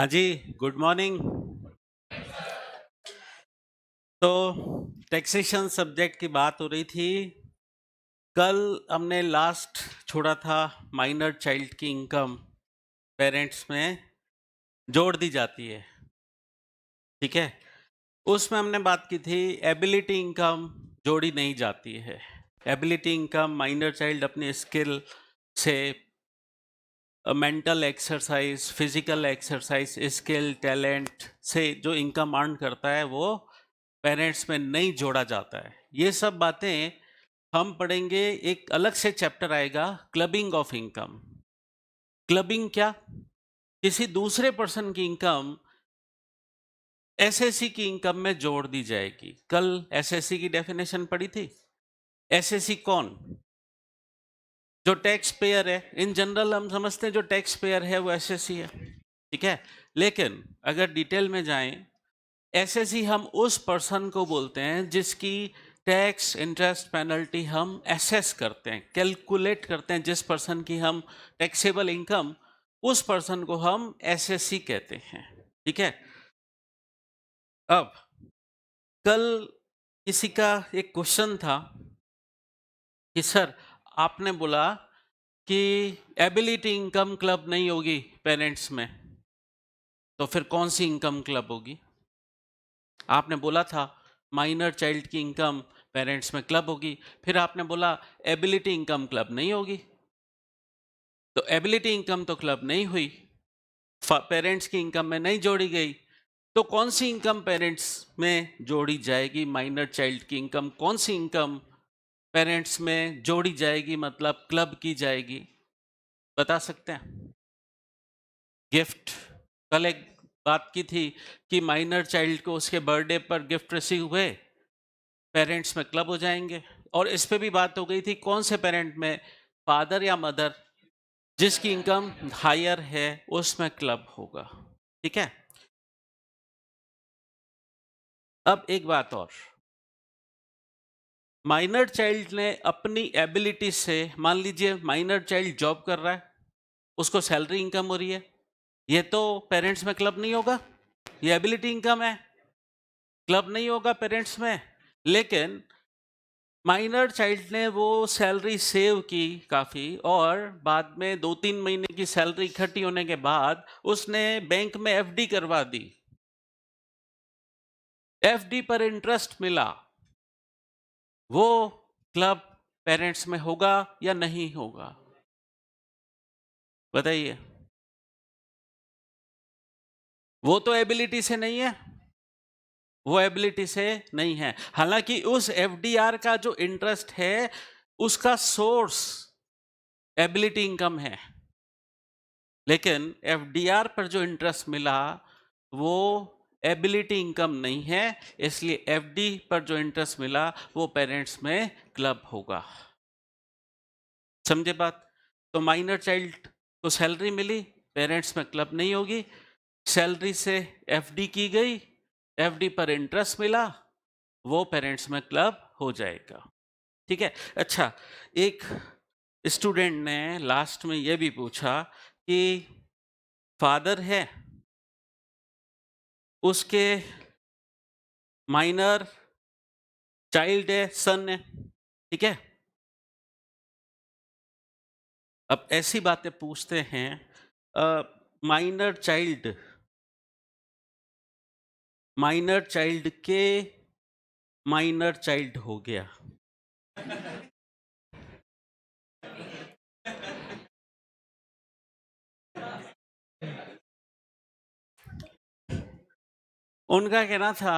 हाँ जी, good morning. तो taxation subject की बात हो रही थी। कल हमने लास्ट छोड़ा था माइनर चाइल्ड की इनकम पेरेंट्स में जोड़ दी जाती है, ठीक है? उसमें हमने बात की थी एबिलिटी इनकम जोड़ी नहीं जाती है। एबिलिटी इनकम माइनर चाइल्ड अपनी स्किल से mental exercise, physical exercise, skill, talent से जो इनकम अर्न करता है वो पेरेंट्स में नहीं जोड़ा जाता है। ये सब बातें हम पढ़ेंगे। एक अलग से चैप्टर आएगा क्लबिंग ऑफ इनकम। क्लबिंग क्या? किसी दूसरे पर्सन की इनकम एसएससी की इनकम में जोड़ दी जाएगी। कल एसएससी की डेफिनेशन पढ़ी थी। एसएससी कौन? जो टैक्स पेयर है। इन जनरल हम समझते हैं जो टैक्स पेयर है वो एसएससी है, ठीक है? लेकिन अगर डिटेल में जाएं, एसएससी हम उस पर्सन को बोलते हैं जिसकी टैक्स, इंटरेस्ट, पेनल्टी हम एसेस करते हैं, कैलकुलेट करते हैं। जिस पर्सन की हम टैक्सेबल इनकम, उस पर्सन को हम एसएससी कहते हैं, ठीक है? अब कल किसी का एक क्वेश्चन था कि सर आपने बोला कि एबिलिटी इनकम क्लब नहीं होगी पेरेंट्स में, तो फिर कौन सी इनकम क्लब होगी? आपने बोला था माइनर चाइल्ड की इनकम पेरेंट्स में क्लब होगी, फिर आपने बोला एबिलिटी इनकम क्लब नहीं होगी। तो एबिलिटी इनकम तो क्लब नहीं हुई, पेरेंट्स की इनकम में नहीं जोड़ी गई। तो कौन सी इनकम पेरेंट्स में जोड़ी जाएगी? माइनर चाइल्ड की इनकम। कौन सी इनकम पेरेंट्स में जोड़ी जाएगी, मतलब क्लब की जाएगी? बता सकते हैं? गिफ्ट। कल एक बात की थी कि माइनर चाइल्ड को उसके बर्थडे पर गिफ्ट रिसीव हुए, पेरेंट्स में क्लब हो जाएंगे। और इस पे भी बात हो गई थी कौन से पेरेंट में, फादर या मदर, जिसकी इनकम हायर है उसमें क्लब होगा, ठीक है? अब एक बात और, माइनर चाइल्ड ने अपनी एबिलिटी से, मान लीजिए माइनर चाइल्ड जॉब कर रहा है, उसको सैलरी इनकम हो रही है, ये तो पेरेंट्स में क्लब नहीं होगा, ये एबिलिटी इनकम है, क्लब नहीं होगा पेरेंट्स में। लेकिन माइनर चाइल्ड ने वो सैलरी सेव की काफ़ी, और बाद में 2-3 महीने की सैलरी इकट्ठी होने के बाद उसने बैंक में एफडी करवा दी, एफडी पर इंटरेस्ट मिला, वो क्लब पेरेंट्स में होगा या नहीं होगा? बताइए। वो तो एबिलिटी से नहीं है, वो एबिलिटी से नहीं है। हालांकि उस एफडीआर का जो इंटरेस्ट है उसका सोर्स एबिलिटी इनकम है, लेकिन एफडीआर पर जो इंटरेस्ट मिला वो एबिलिटी इनकम नहीं है, इसलिए एफडी पर जो इंटरेस्ट मिला वो पेरेंट्स में क्लब होगा। समझे बात? तो माइनर चाइल्ड को सैलरी मिली, पेरेंट्स में क्लब नहीं होगी। सैलरी से एफडी की गई, एफडी पर इंटरेस्ट मिला, वो पेरेंट्स में क्लब हो जाएगा, ठीक है? अच्छा, एक स्टूडेंट ने लास्ट में ये भी पूछा कि फादर है, उसके माइनर चाइल्ड है, सन है, ठीक है? अब ऐसी बातें पूछते हैं, माइनर चाइल्ड, माइनर चाइल्ड के माइनर चाइल्ड हो गया, उनका कहना था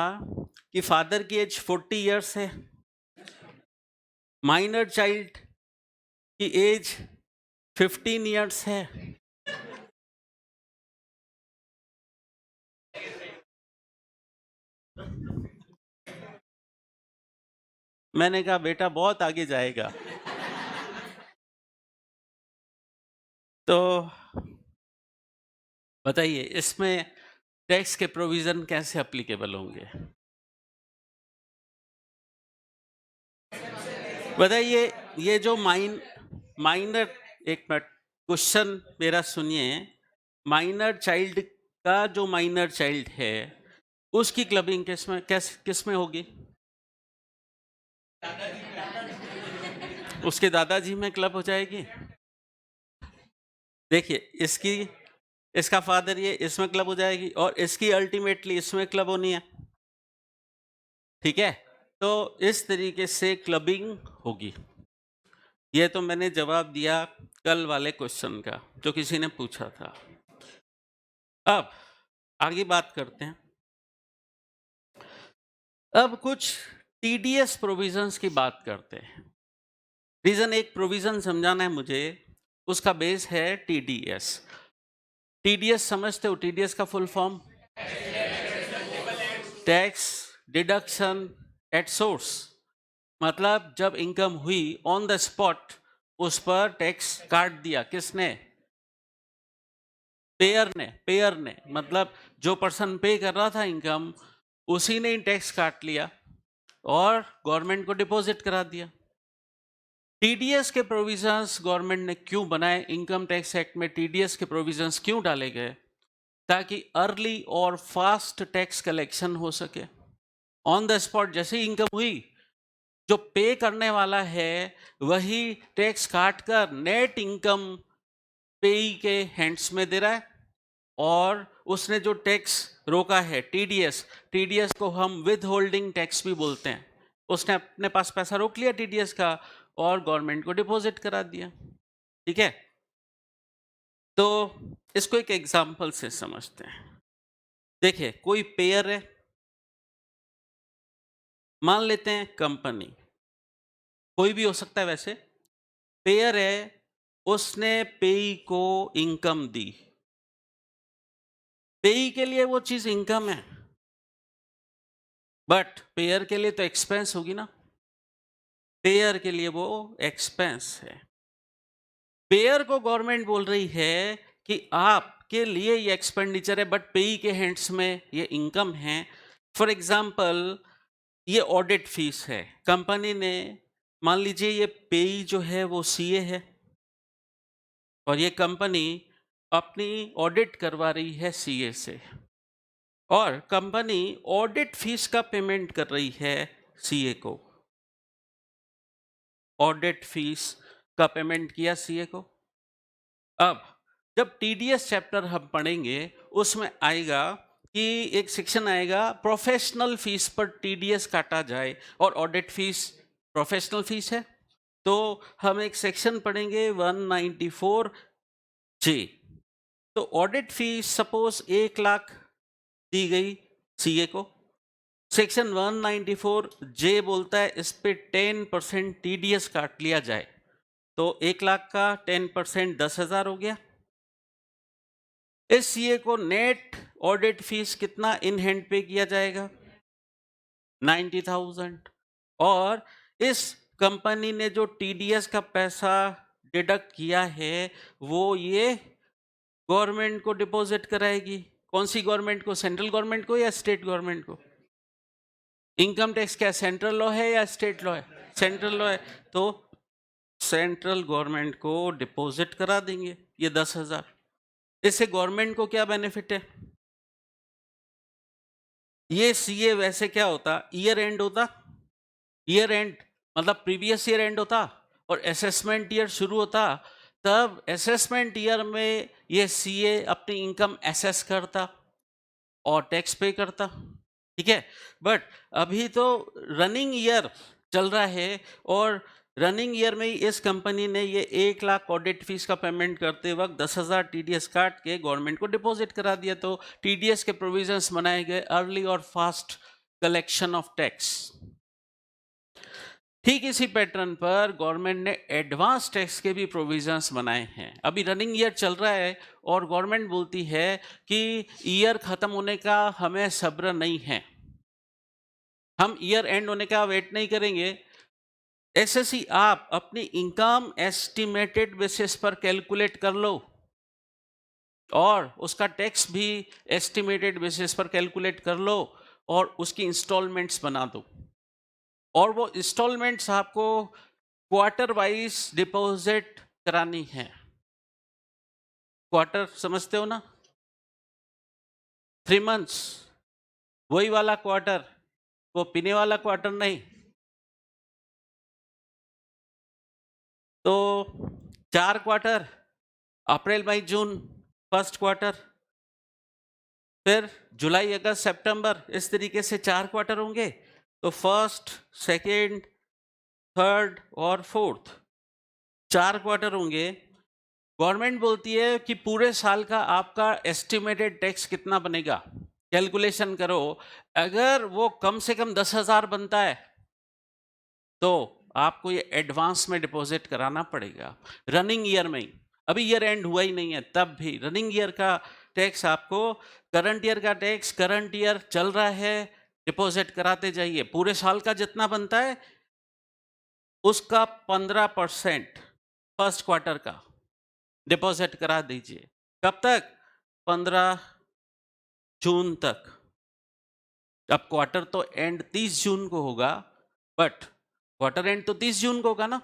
कि फादर की एज 40 इयर्स है, माइनर चाइल्ड की एज 15 इयर्स है। मैंने कहा बेटा बहुत आगे जाएगा। तो बताइए इसमें टैक्स के प्रोविजन कैसे एप्लीकेबल होंगे? बताइए, ये जो माइनर, एक मिनट, क्वेश्चन मेरा सुनिए। माइनर चाइल्ड का जो माइनर चाइल्ड है उसकी क्लबिंग किस में होगी? उसके दादाजी में क्लब हो जाएगी। देखिए इसका फादर ये इसमें क्लब हो जाएगी और इसकी अल्टीमेटली इसमें क्लब होनी है। ठीक है, तो इस तरीके से क्लबिंग होगी। ये तो मैंने जवाब दिया कल वाले क्वेश्चन का जो किसी ने पूछा था। अब आगे बात करते हैं। अब कुछ टीडीएस प्रोविजंस की बात करते हैं। रीजन एक प्रोविजन समझाना है मुझे, उसका बेस है टीडीएस। टीडीएस समझते हो? टीडीएस का full form tax deduction at source, मतलब जब इनकम हुई ऑन द स्पॉट उस पर टैक्स काट दिया। किसने? पेयर ने, मतलब जो पर्सन पे कर रहा था इनकम उसी ने टैक्स काट लिया और गवर्नमेंट को डिपॉजिट करा दिया। टीडीएस के प्रोविजंस गवर्नमेंट ने क्यों बनाए? इनकम टैक्स एक्ट में टीडीएस के प्रोविजंस क्यों डाले गए? ताकि अर्ली और फास्ट टैक्स कलेक्शन हो सके। ऑन द स्पॉट जैसे ही इनकम हुई, जो पे करने वाला है वही टैक्स काटकर नेट इनकम पेई के हैंड्स में दे रहा है और उसने जो टैक्स रोका है टीडीएस को हम विद होल्डिंग टैक्स भी बोलते हैं, उसने अपने पास पैसा रोक लिया टीडीएस का और गवर्नमेंट को डिपॉजिट करा दिया। ठीक है, तो इसको एक एग्जांपल से समझते हैं। देखिए कोई पेयर है, मान लेते हैं कंपनी, कोई भी हो सकता है वैसे। पेयर है, उसने पेई को इनकम दी। पेई के लिए वो चीज इनकम है बट पेयर के लिए तो एक्सपेंस होगी ना। पेयर के लिए वो एक्सपेंस है। पेयर को गवर्नमेंट बोल रही है कि आपके लिए ये एक्सपेंडिचर है बट पेई के हैंड्स में ये इनकम है। फॉर एग्जाम्पल ये ऑडिट फीस है, कंपनी ने मान लीजिए ये पेई जो है वो सीए है और ये कंपनी अपनी ऑडिट करवा रही है सीए से और कंपनी ऑडिट फीस का पेमेंट कर रही है सीए को। ऑडिट फीस का पेमेंट किया सीए को। अब जब टीडीएस चैप्टर हम पढ़ेंगे उसमें आएगा कि एक सेक्शन आएगा प्रोफेशनल फीस पर टीडीएस काटा जाए और ऑडिट फीस प्रोफेशनल फीस है, तो हम एक सेक्शन पढ़ेंगे 194 जे। तो ऑडिट फीस सपोज 1 लाख दी गई सीए को, सेक्शन 194 जे बोलता है इस पे 10% टीडीएस काट लिया जाए, तो 1 लाख का 10% 10,000 हो गया। इस सीए को नेट ऑडिट फीस कितना इन हैंड पे किया जाएगा? 90,000। और इस कंपनी ने जो टीडीएस का पैसा डिडक्ट किया है वो ये गवर्नमेंट को डिपॉजिट कराएगी। कौन सी गवर्नमेंट को? सेंट्रल गवर्नमेंट को या स्टेट गवर्नमेंट को? इनकम टैक्स क्या सेंट्रल लॉ है या स्टेट लॉ है? सेंट्रल लॉ है, तो सेंट्रल गवर्नमेंट को डिपॉजिट करा देंगे ये 10,000। इससे गवर्नमेंट को क्या बेनिफिट है? ये सीए वैसे क्या होता, ईयर एंड होता, ईयर एंड मतलब प्रीवियस ईयर एंड होता और असेसमेंट ईयर शुरू होता, तब असेसमेंट ईयर में ये सीए अपनी इनकम असेस करता और टैक्स पे करता। ठीक है, बट अभी तो रनिंग ईयर चल रहा है और रनिंग ईयर में ही इस कंपनी ने ये 1 लाख ऑडिट फीस का पेमेंट करते वक्त 10,000 टीडीएस काट के गवर्नमेंट को डिपॉजिट करा दिया। तो टीडीएस के प्रोविजंस बनाए गए अर्ली और फास्ट कलेक्शन ऑफ टैक्स। ठीक इसी पैटर्न पर गवर्नमेंट ने एडवांस टैक्स के भी प्रोविजंस बनाए हैं। अभी रनिंग ईयर चल रहा है और गवर्नमेंट बोलती है कि ईयर खत्म होने का हमें सब्र नहीं है, हम ईयर एंड होने का वेट नहीं करेंगे। एसएससी आप अपनी इनकम एस्टिमेटेड बेसिस पर कैलकुलेट कर लो और उसका टैक्स भी एस्टिमेटेड बेसिस पर कैलकुलेट कर लो और उसकी इंस्टॉलमेंट्स बना दो और वो इंस्टॉलमेंट्स आपको क्वार्टर वाइज डिपॉजिट करानी है। क्वार्टर समझते हो ना? 3 months, वही वाला क्वार्टर, वो पीने वाला क्वार्टर नहीं। तो 4 क्वार्टर, अप्रैल मई जून फर्स्ट क्वार्टर, फिर जुलाई अगस्त सितंबर, इस तरीके से 4 क्वार्टर होंगे। तो फर्स्ट, सेकेंड, थर्ड और फोर्थ 4 क्वार्टर होंगे। गवर्नमेंट बोलती है कि पूरे साल का आपका एस्टिमेटेड टैक्स कितना बनेगा, कैलकुलेशन करो। अगर वो कम से कम 10,000 बनता है तो आपको ये एडवांस में डिपॉजिट कराना पड़ेगा, रनिंग ईयर में ही। अभी ईयर एंड हुआ ही नहीं है, तब भी रनिंग ईयर का टैक्स आपको, करंट ईयर का टैक्स करंट ईयर चल रहा है, डिपॉजिट कराते जाइए। पूरे साल का जितना बनता है उसका 15% फर्स्ट क्वार्टर का डिपॉजिट करा दीजिए। कब तक? 15 जून तक। अब क्वार्टर तो एंड 30 जून को होगा, बट क्वार्टर एंड तो 30 जून को होगा ना,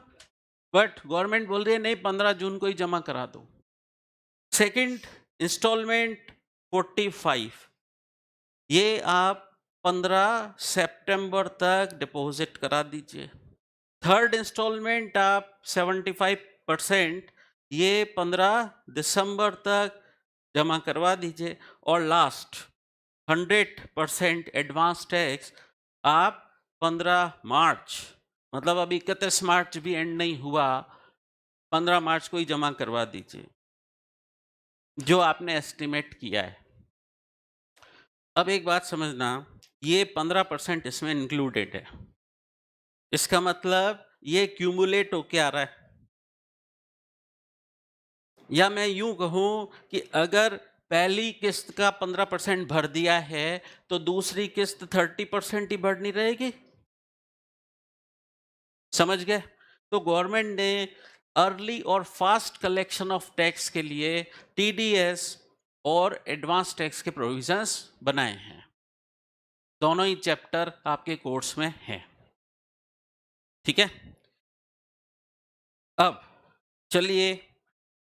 बट गवर्नमेंट बोल रही है नहीं, 15 जून को ही जमा करा दो। सेकंड इंस्टॉलमेंट 45, ये आप 15 सितंबर तक डिपॉजिट करा दीजिए। थर्ड इंस्टॉलमेंट आप 75%, ये 15 दिसंबर तक जमा करवा दीजिए। और लास्ट 100% एडवांस टैक्स आप 15 मार्च, मतलब अभी 31 मार्च भी एंड नहीं हुआ, 15 मार्च को ही जमा करवा दीजिए जो आपने एस्टिमेट किया है। अब एक बात समझना, ये 15% इसमें इंक्लूडेड है। इसका मतलब ये क्यूमुलेट होके आ रहा है। या मैं यूं कहूं कि अगर पहली किस्त का 15% भर दिया है तो दूसरी किस्त 30% ही भरनी रहेगी। समझ गए? तो गवर्नमेंट ने अर्ली और फास्ट कलेक्शन ऑफ टैक्स के लिए टीडीएस और एडवांस टैक्स के प्रोविजंस बनाए हैं। दोनों ही चैप्टर आपके कोर्स में हैं। ठीक है, अब चलिए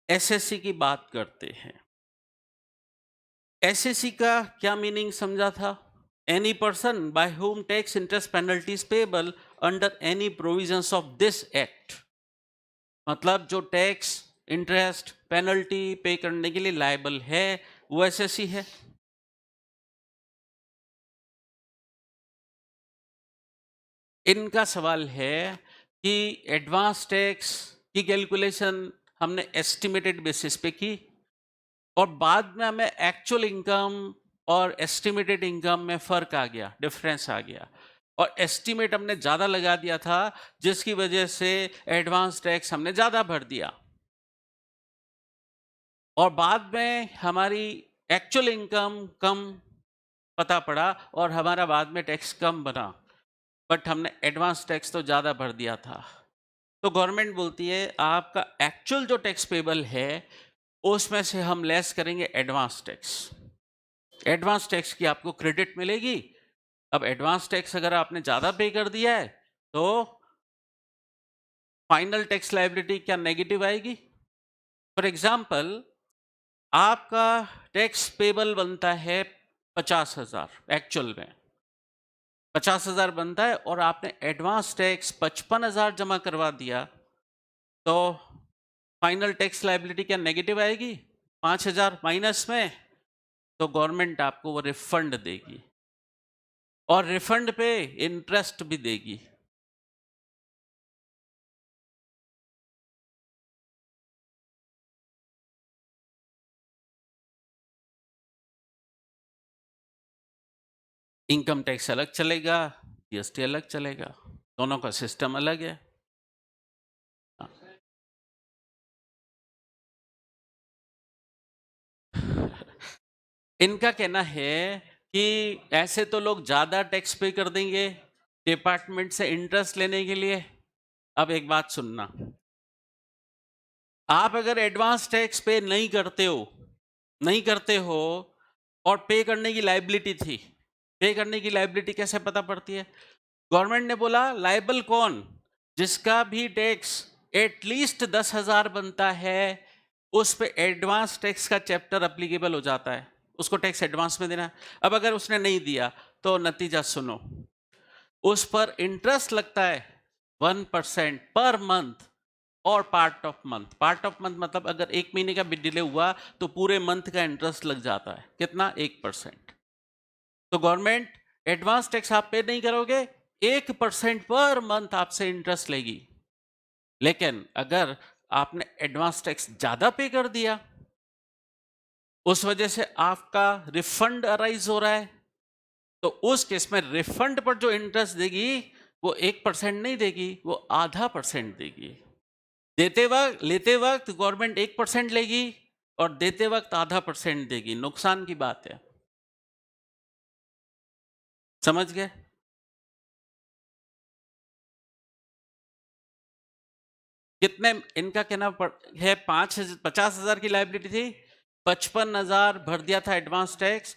एसएससी की बात करते हैं। एसएससी का क्या मीनिंग समझा था? Any person by whom tax interest penalties payable under any provisions of this act. मतलब जो टैक्स इंटरेस्ट पेनल्टी पे करने के लिए लायबल है वो एसएससी है। इनका सवाल है कि एडवांस टैक्स की कैलकुलेशन हमने एस्टिमेटेड बेसिस पे की और बाद में हमें एक्चुअल इनकम और एस्टिमेटेड इनकम में फर्क आ गया, डिफरेंस आ गया, और एस्टिमेट हमने ज़्यादा लगा दिया था जिसकी वजह से एडवांस टैक्स हमने ज़्यादा भर दिया और बाद में हमारी एक्चुअल इनकम कम पता पड़ा और हमारा बाद में टैक्स कम बना, बट हमने एडवांस टैक्स तो ज़्यादा भर दिया था। तो गवर्नमेंट बोलती है आपका एक्चुअल जो टैक्स पेबल है उसमें से हम लेस करेंगे एडवांस टैक्स। एडवांस टैक्स की आपको क्रेडिट मिलेगी। अब एडवांस टैक्स अगर आपने ज़्यादा पे कर दिया है तो फाइनल टैक्स लायबिलिटी क्या नेगेटिव आएगी? फॉर एग्जाम्पल, आपका टैक्स पेबल बनता है 50,000, एक्चुअल में 50,000 बनता है और आपने एडवांस टैक्स 55,000 जमा करवा दिया, तो फाइनल टैक्स लायबिलिटी क्या नेगेटिव आएगी? 5,000 माइनस में, तो गवर्नमेंट आपको वो रिफंड देगी और रिफंड पे इंटरेस्ट भी देगी। इनकम टैक्स अलग चलेगा, जीएसटी अलग चलेगा, दोनों का सिस्टम अलग है। इनका कहना है कि ऐसे तो लोग ज़्यादा टैक्स पे कर देंगे डिपार्टमेंट से इंटरेस्ट लेने के लिए। अब एक बात सुनना, आप अगर एडवांस टैक्स पे नहीं करते हो और पे करने की लायबिलिटी थी, पे करने की लायबिलिटी कैसे पता पड़ती है? गवर्नमेंट ने बोला लायबल कौन? जिसका भी टैक्स एटलीस्ट 10,000 बनता है उस पे एडवांस टैक्स का चैप्टर अप्लीकेबल हो जाता है। उसको टैक्स एडवांस में देना है। अब अगर उसने नहीं दिया तो नतीजा सुनो, उस पर इंटरेस्ट लगता है 1% पर मंथ और part of month. Part of month मतलब अगर 1 महीने का भी डिले हुआ तो पूरे मंथ का इंटरेस्ट लग जाता है। कितना? 1%। तो गवर्नमेंट एडवांस टैक्स आप पे नहीं करोगे, 1% पर मंथ आपसे इंटरेस्ट लेगी। लेकिन अगर आपने एडवांस टैक्स ज्यादा पे कर दिया, उस वजह से आपका रिफंड अराइज हो रहा है, तो उस केस में रिफंड पर जो इंटरेस्ट देगी वो 1% नहीं देगी, वो ½ % देगी। लेते वक्त गवर्नमेंट 1% लेगी और देते वक्त ½ % देगी। नुकसान की बात है, समझ गए? कितने इनका कहना है 50,000 की लाइबिलिटी थी, 55,000 भर दिया था एडवांस टैक्स,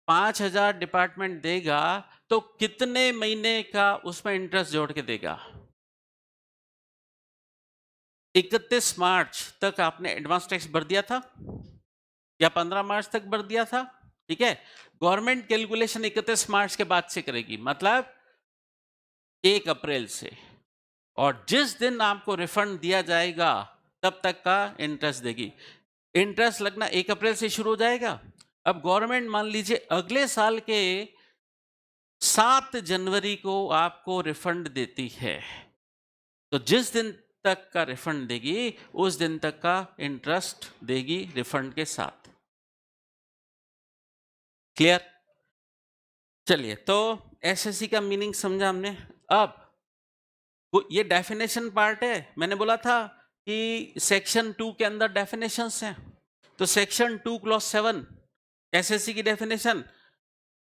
5,000 डिपार्टमेंट देगा तो कितने महीने का उसमें इंटरेस्ट जोड़ के देगा? 31 मार्च तक आपने एडवांस टैक्स भर दिया था या 15 मार्च तक भर दिया था, ठीक है? गवर्नमेंट कैलकुलेशन 31 मार्च के बाद से करेगी, मतलब 1 अप्रैल से, और जिस दिन आपको रिफंड दिया जाएगा तब तक का इंटरेस्ट देगी। इंटरेस्ट लगना 1 अप्रैल से शुरू हो जाएगा। अब गवर्नमेंट मान लीजिए अगले साल के 7 जनवरी को आपको रिफंड देती है, तो जिस दिन तक का रिफंड देगी उस दिन तक का इंटरेस्ट देगी रिफंड के साथ। क्लियर? चलिए, तो एसएससी का मीनिंग समझा हमने। अब ये डेफिनेशन पार्ट है। मैंने बोला था कि सेक्शन 2 के अंदर डेफिनेशंस हैं, तो सेक्शन 2 क्लॉज 7 एसएससी की डेफिनेशन।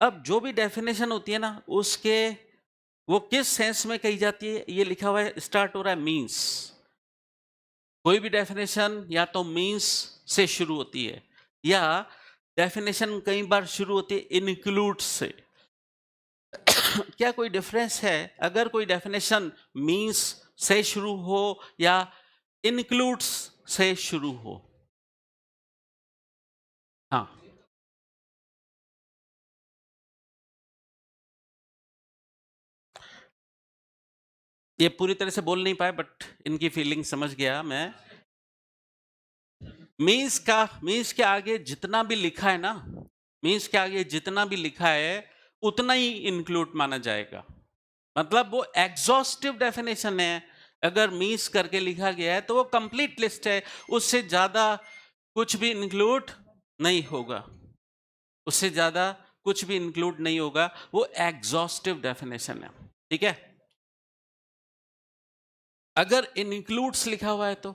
अब जो भी डेफिनेशन होती है ना, उसके वो किस सेंस में कही जाती है, ये लिखा हुआ है, स्टार्ट हो रहा है मीन्स। कोई भी डेफिनेशन या तो मीन्स से शुरू होती है, या डेफिनेशन कई बार शुरू होती है इंक्लूड से। क्या कोई डिफरेंस है अगर कोई डेफिनेशन मीन्स से शुरू हो या इंक्लूड्स से शुरू हो? हाँ, ये पूरी तरह से बोल नहीं पाए बट इनकी फीलिंग समझ गया मैं। मीन्स के आगे जितना भी लिखा है ना, मीन्स के आगे जितना भी लिखा है उतना ही इंक्लूड माना जाएगा। मतलब वो एग्जॉस्टिव डेफिनेशन है। अगर मीन्स करके लिखा गया है तो वो कंप्लीट लिस्ट है, उससे ज्यादा कुछ भी इंक्लूड नहीं होगा, उससे ज्यादा कुछ भी इंक्लूड नहीं होगा, वो एग्जॉस्टिव डेफिनेशन है। ठीक है? अगर इंक्लूड्स लिखा हुआ है तो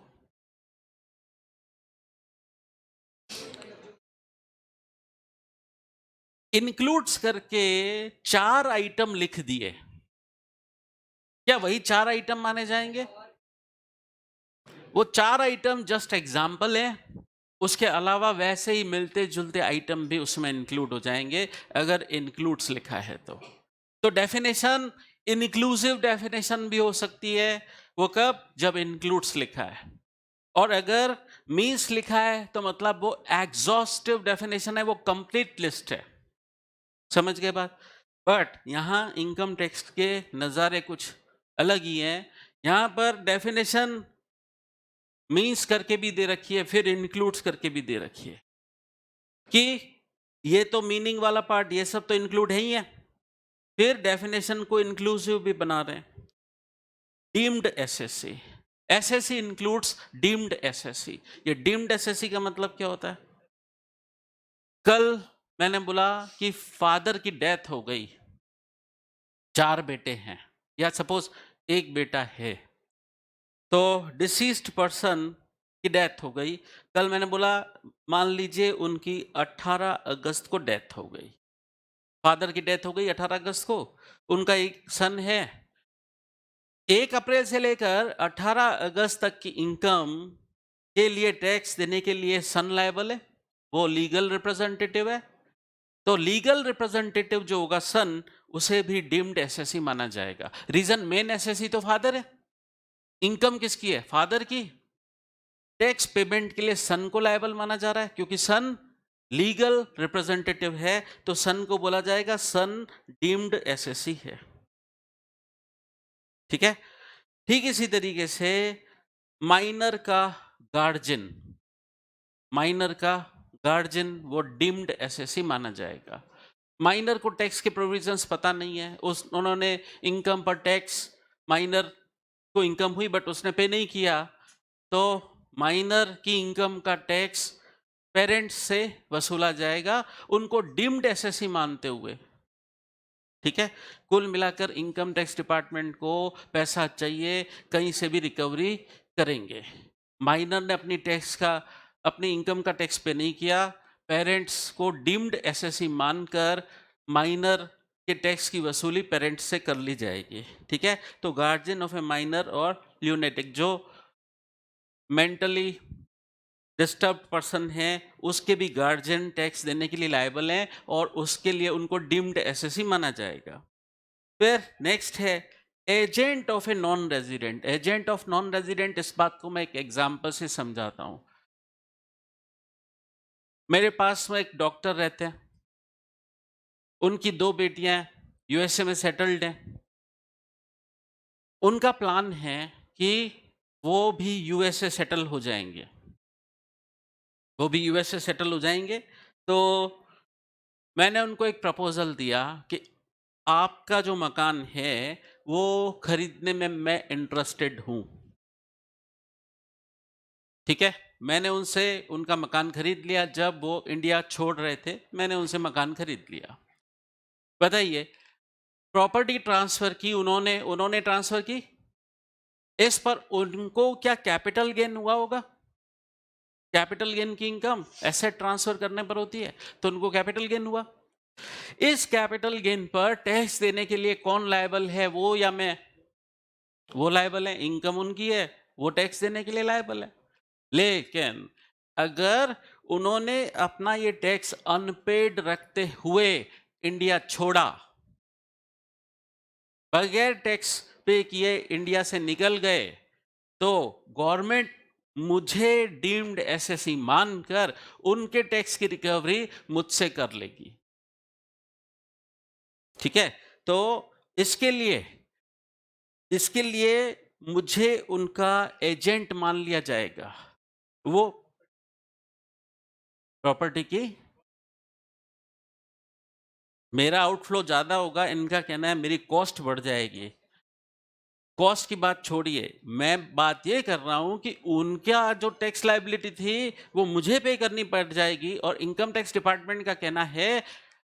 इंक्लूड्स करके 4 आइटम लिख दिए, क्या वही 4 आइटम माने जाएंगे? वो 4 आइटम जस्ट एग्जाम्पल है, उसके अलावा वैसे ही मिलते जुलते आइटम भी उसमें इंक्लूड हो जाएंगे अगर इंक्लूड्स लिखा है तो डेफिनेशन इनक्लूसिव डेफिनेशन भी हो सकती है। वो कब? जब इंक्लूड्स लिखा है। और अगर मीन्स लिखा है तो मतलब वो एग्जॉस्टिव डेफिनेशन है, वो कंप्लीट लिस्ट है। समझ गए बात? बट यहां इनकम टैक्स के नज़ारे कुछ अलग ही हैं। यहां पर डेफिनेशन मीन्स करके भी दे रखी है, फिर इंक्लूड्स करके भी दे रखी है कि ये तो मीनिंग वाला पार्ट, ये सब तो इंक्लूड है ही है, फिर डेफिनेशन को इंक्लूसिव भी बना रहे हैं। Deemed SSC, SSC includes deemed SSC. ये डीम्ड एसएससी का मतलब क्या होता है? कल मैंने बोला कि फादर की डेथ हो गई, 4 बेटे हैं, या सपोज 1 बेटा है, तो डिसीज्ड पर्सन की डेथ हो गई। कल मैंने बोला मान लीजिए उनकी 18 अगस्त को डेथ हो गई, फादर की डेथ हो गई 18 अगस्त को, उनका एक सन है। 1 अप्रैल से लेकर 18 अगस्त तक की इनकम के लिए टैक्स देने के लिए सन लायबल है, वो लीगल रिप्रेजेंटेटिव है। तो लीगल रिप्रेजेंटेटिव जो होगा सन, उसे भी डीम्ड एसएससी माना जाएगा। रीजन, मेन एसएससी तो फादर है, इनकम किसकी है? फादर की। टैक्स पेमेंट के लिए सन को लायबल माना जा रहा है क्योंकि सन लीगल रिप्रेजेंटेटिव है तो सन को बोला जाएगा सन डीम्ड एसएससी है। ठीक है, ठीक इसी तरीके से माइनर का गार्जियन, माइनर का गार्जियन वो डीम्ड एसएससी माना जाएगा। माइनर को टैक्स के प्रोविजंस पता नहीं है, उन्होंने इनकम पर टैक्स, माइनर को इनकम हुई बट उसने पे नहीं किया, तो माइनर की इनकम का टैक्स पेरेंट्स से वसूला जाएगा उनको डीम्ड एसएससी मानते हुए। ठीक है, कुल मिलाकर इनकम टैक्स डिपार्टमेंट को पैसा चाहिए, कहीं से भी रिकवरी करेंगे। माइनर ने अपनी टैक्स का, अपनी इनकम का टैक्स पे नहीं किया, पेरेंट्स को डीम्ड एसएससी मानकर माइनर के टैक्स की वसूली पेरेंट्स से कर ली जाएगी। ठीक है, तो गार्जियन ऑफ ए माइनर और ल्यूनेटिक जो मेंटली डिस्टर्ब पर्सन है उसके भी गार्जियन टैक्स देने के लिए लायबल हैं और उसके लिए उनको डीम्ड एसएससी माना जाएगा। फिर नेक्स्ट है agent of a non resident. Agent of non resident, इस बात को मैं एक एग्जांपल से समझाता हूं। मेरे पास में एक डॉक्टर रहते हैं, उनकी 2 बेटियां यूएसए में सेटल्ड हैं। उनका प्लान है कि वो भी यूएसए सेटल हो जाएंगे, वो भी यूएसए सेटल हो जाएंगे। तो मैंने उनको एक प्रपोजल दिया कि आपका जो मकान है वो खरीदने में मैं इंटरेस्टेड हूं। ठीक है, मैंने उनसे उनका मकान खरीद लिया। जब वो इंडिया छोड़ रहे थे मैंने उनसे मकान खरीद लिया। बताइए, प्रॉपर्टी ट्रांसफर की उन्होंने ट्रांसफर की, इस पर उनको क्या कैपिटल गेन हुआ होगा? कैपिटल गेन की इनकम एसेट ट्रांसफर करने पर होती है, तो उनको कैपिटल गेन हुआ। इस कैपिटल गेन पर टैक्स देने के लिए कौन लायबल है, वो या मैं? वो लायबल है, इनकम उनकी है, वो टैक्स देने के लिए लायबल है। लेकिन अगर उन्होंने अपना ये टैक्स अनपेड रखते हुए इंडिया छोड़ा, बगैर टैक्स पे किए इंडिया से निकल गए, तो गवर्नमेंट मुझे डीम्ड एसएससी मानकर उनके टैक्स की रिकवरी मुझसे कर लेगी। ठीक है, तो इसके लिए मुझे उनका एजेंट मान लिया जाएगा। वो प्रॉपर्टी की मेरा आउटफ्लो ज्यादा होगा, इनका कहना है मेरी कॉस्ट बढ़ जाएगी। कॉस्ट की बात छोड़िए, मैं बात ये कर रहा हूं कि उनका जो टैक्स लायबिलिटी थी वो मुझे पे करनी पड़ जाएगी, और इनकम टैक्स डिपार्टमेंट का कहना है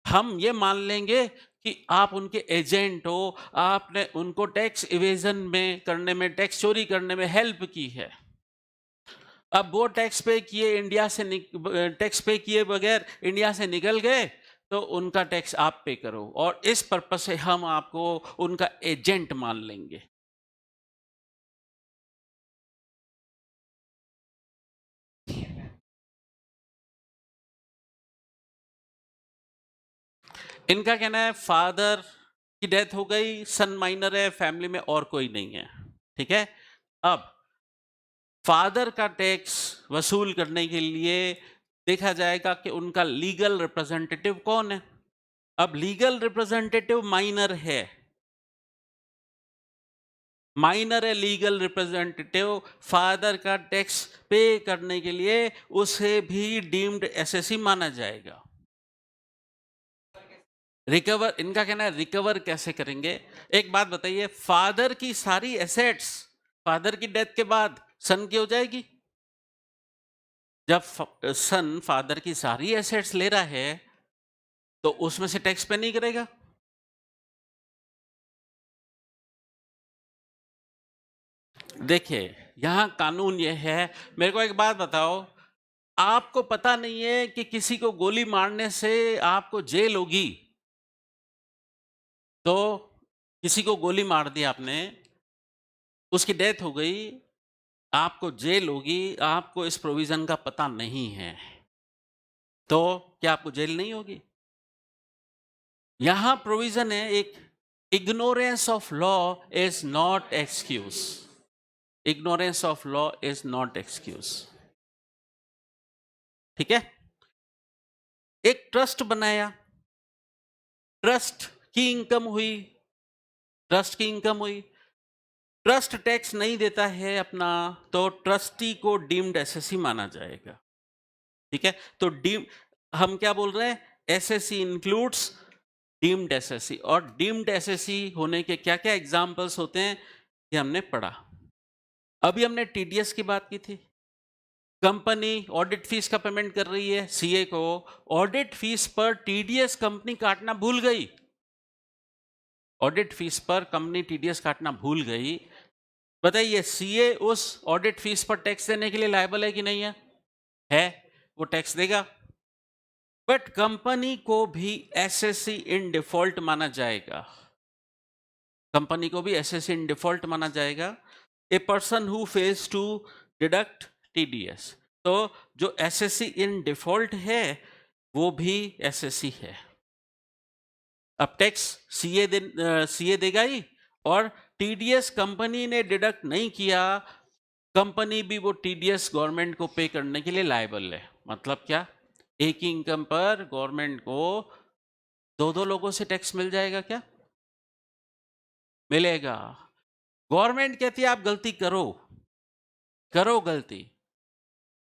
हम ये मान लेंगे कि आप उनके एजेंट हो, आपने उनको टैक्स इवेजन में करने में, टैक्स चोरी करने में हेल्प की है। अब वो टैक्स पे किए इंडिया से टैक्स पे किए बगैर इंडिया से निकल गए, तो उनका टैक्स आप पे करो, और इस पर्पस से हम आपको उनका एजेंट मान लेंगे। इनका कहना है फादर की डेथ हो गई, सन माइनर है, फैमिली में और कोई नहीं है। ठीक है, अब फादर का टैक्स वसूल करने के लिए देखा जाएगा कि उनका लीगल रिप्रेजेंटेटिव कौन है। अब लीगल रिप्रेजेंटेटिव माइनर है, माइनर है लीगल रिप्रेजेंटेटिव, फादर का टैक्स पे करने के लिए उसे भी डीम्ड एसएससी माना जाएगा। रिकवर, इनका कहना है रिकवर कैसे करेंगे? एक बात बताइए, फादर की सारी एसेट्स फादर की डेथ के बाद सन की हो जाएगी? जब सन फादर की सारी एसेट्स ले रहा है तो उसमें से टैक्स पे नहीं करेगा? देखिए, यहां कानून ये है, मेरे को एक बात बताओ, आपको पता नहीं है कि किसी को गोली मारने से आपको जेल होगी, तो किसी को गोली मार दी आपने, उसकी डेथ हो गई, आपको जेल होगी, आपको इस प्रोविजन का पता नहीं है, तो क्या आपको जेल नहीं होगी? यहां प्रोविजन है एक, ignorance of law is not excuse. Ignorance of law is not excuse. ठीक है, एक ट्रस्ट बनाया, ट्रस्ट की इनकम हुई, ट्रस्ट की इनकम हुई, ट्रस्ट टैक्स नहीं देता है अपना, तो ट्रस्टी को डीम्ड एसएससी माना जाएगा। ठीक है, तो डीम हम क्या बोल रहे हैं, एसएससी इंक्लूड्स डीम्ड एसएससी, और डीम्ड एसएससी होने के क्या क्या एग्जांपल्स होते हैं ये हमने पढ़ा। अभी हमने टीडीएस की बात की थी। कंपनी ऑडिट फीस का पेमेंट कर रही है सीए को, ऑडिट फीस पर टीडीएस कंपनी काटना भूल गई, ऑडिट फीस पर कंपनी टीडीएस काटना भूल गई, बताइए सीए उस ऑडिट फीस पर टैक्स देने के लिए लायबल है कि नहीं है? है, वो टैक्स देगा। बट कंपनी को भी एसएससी इन डिफॉल्ट माना जाएगा, कंपनी को भी एसएससी इन डिफॉल्ट माना जाएगा। A person who fails to deduct TDS, तो जो एसएससी इन डिफॉल्ट है वो भी एसएससी है। अब टैक्स सीए देगा ही, और टीडीएस कंपनी ने डिडक्ट नहीं किया, कंपनी भी वो टीडीएस गवर्नमेंट को पे करने के लिए लायबल है। मतलब क्या, एक ही इनकम पर गवर्नमेंट को दो लोगों से टैक्स मिल जाएगा क्या? मिलेगा। गवर्नमेंट कहती है आप गलती करो, करो गलती,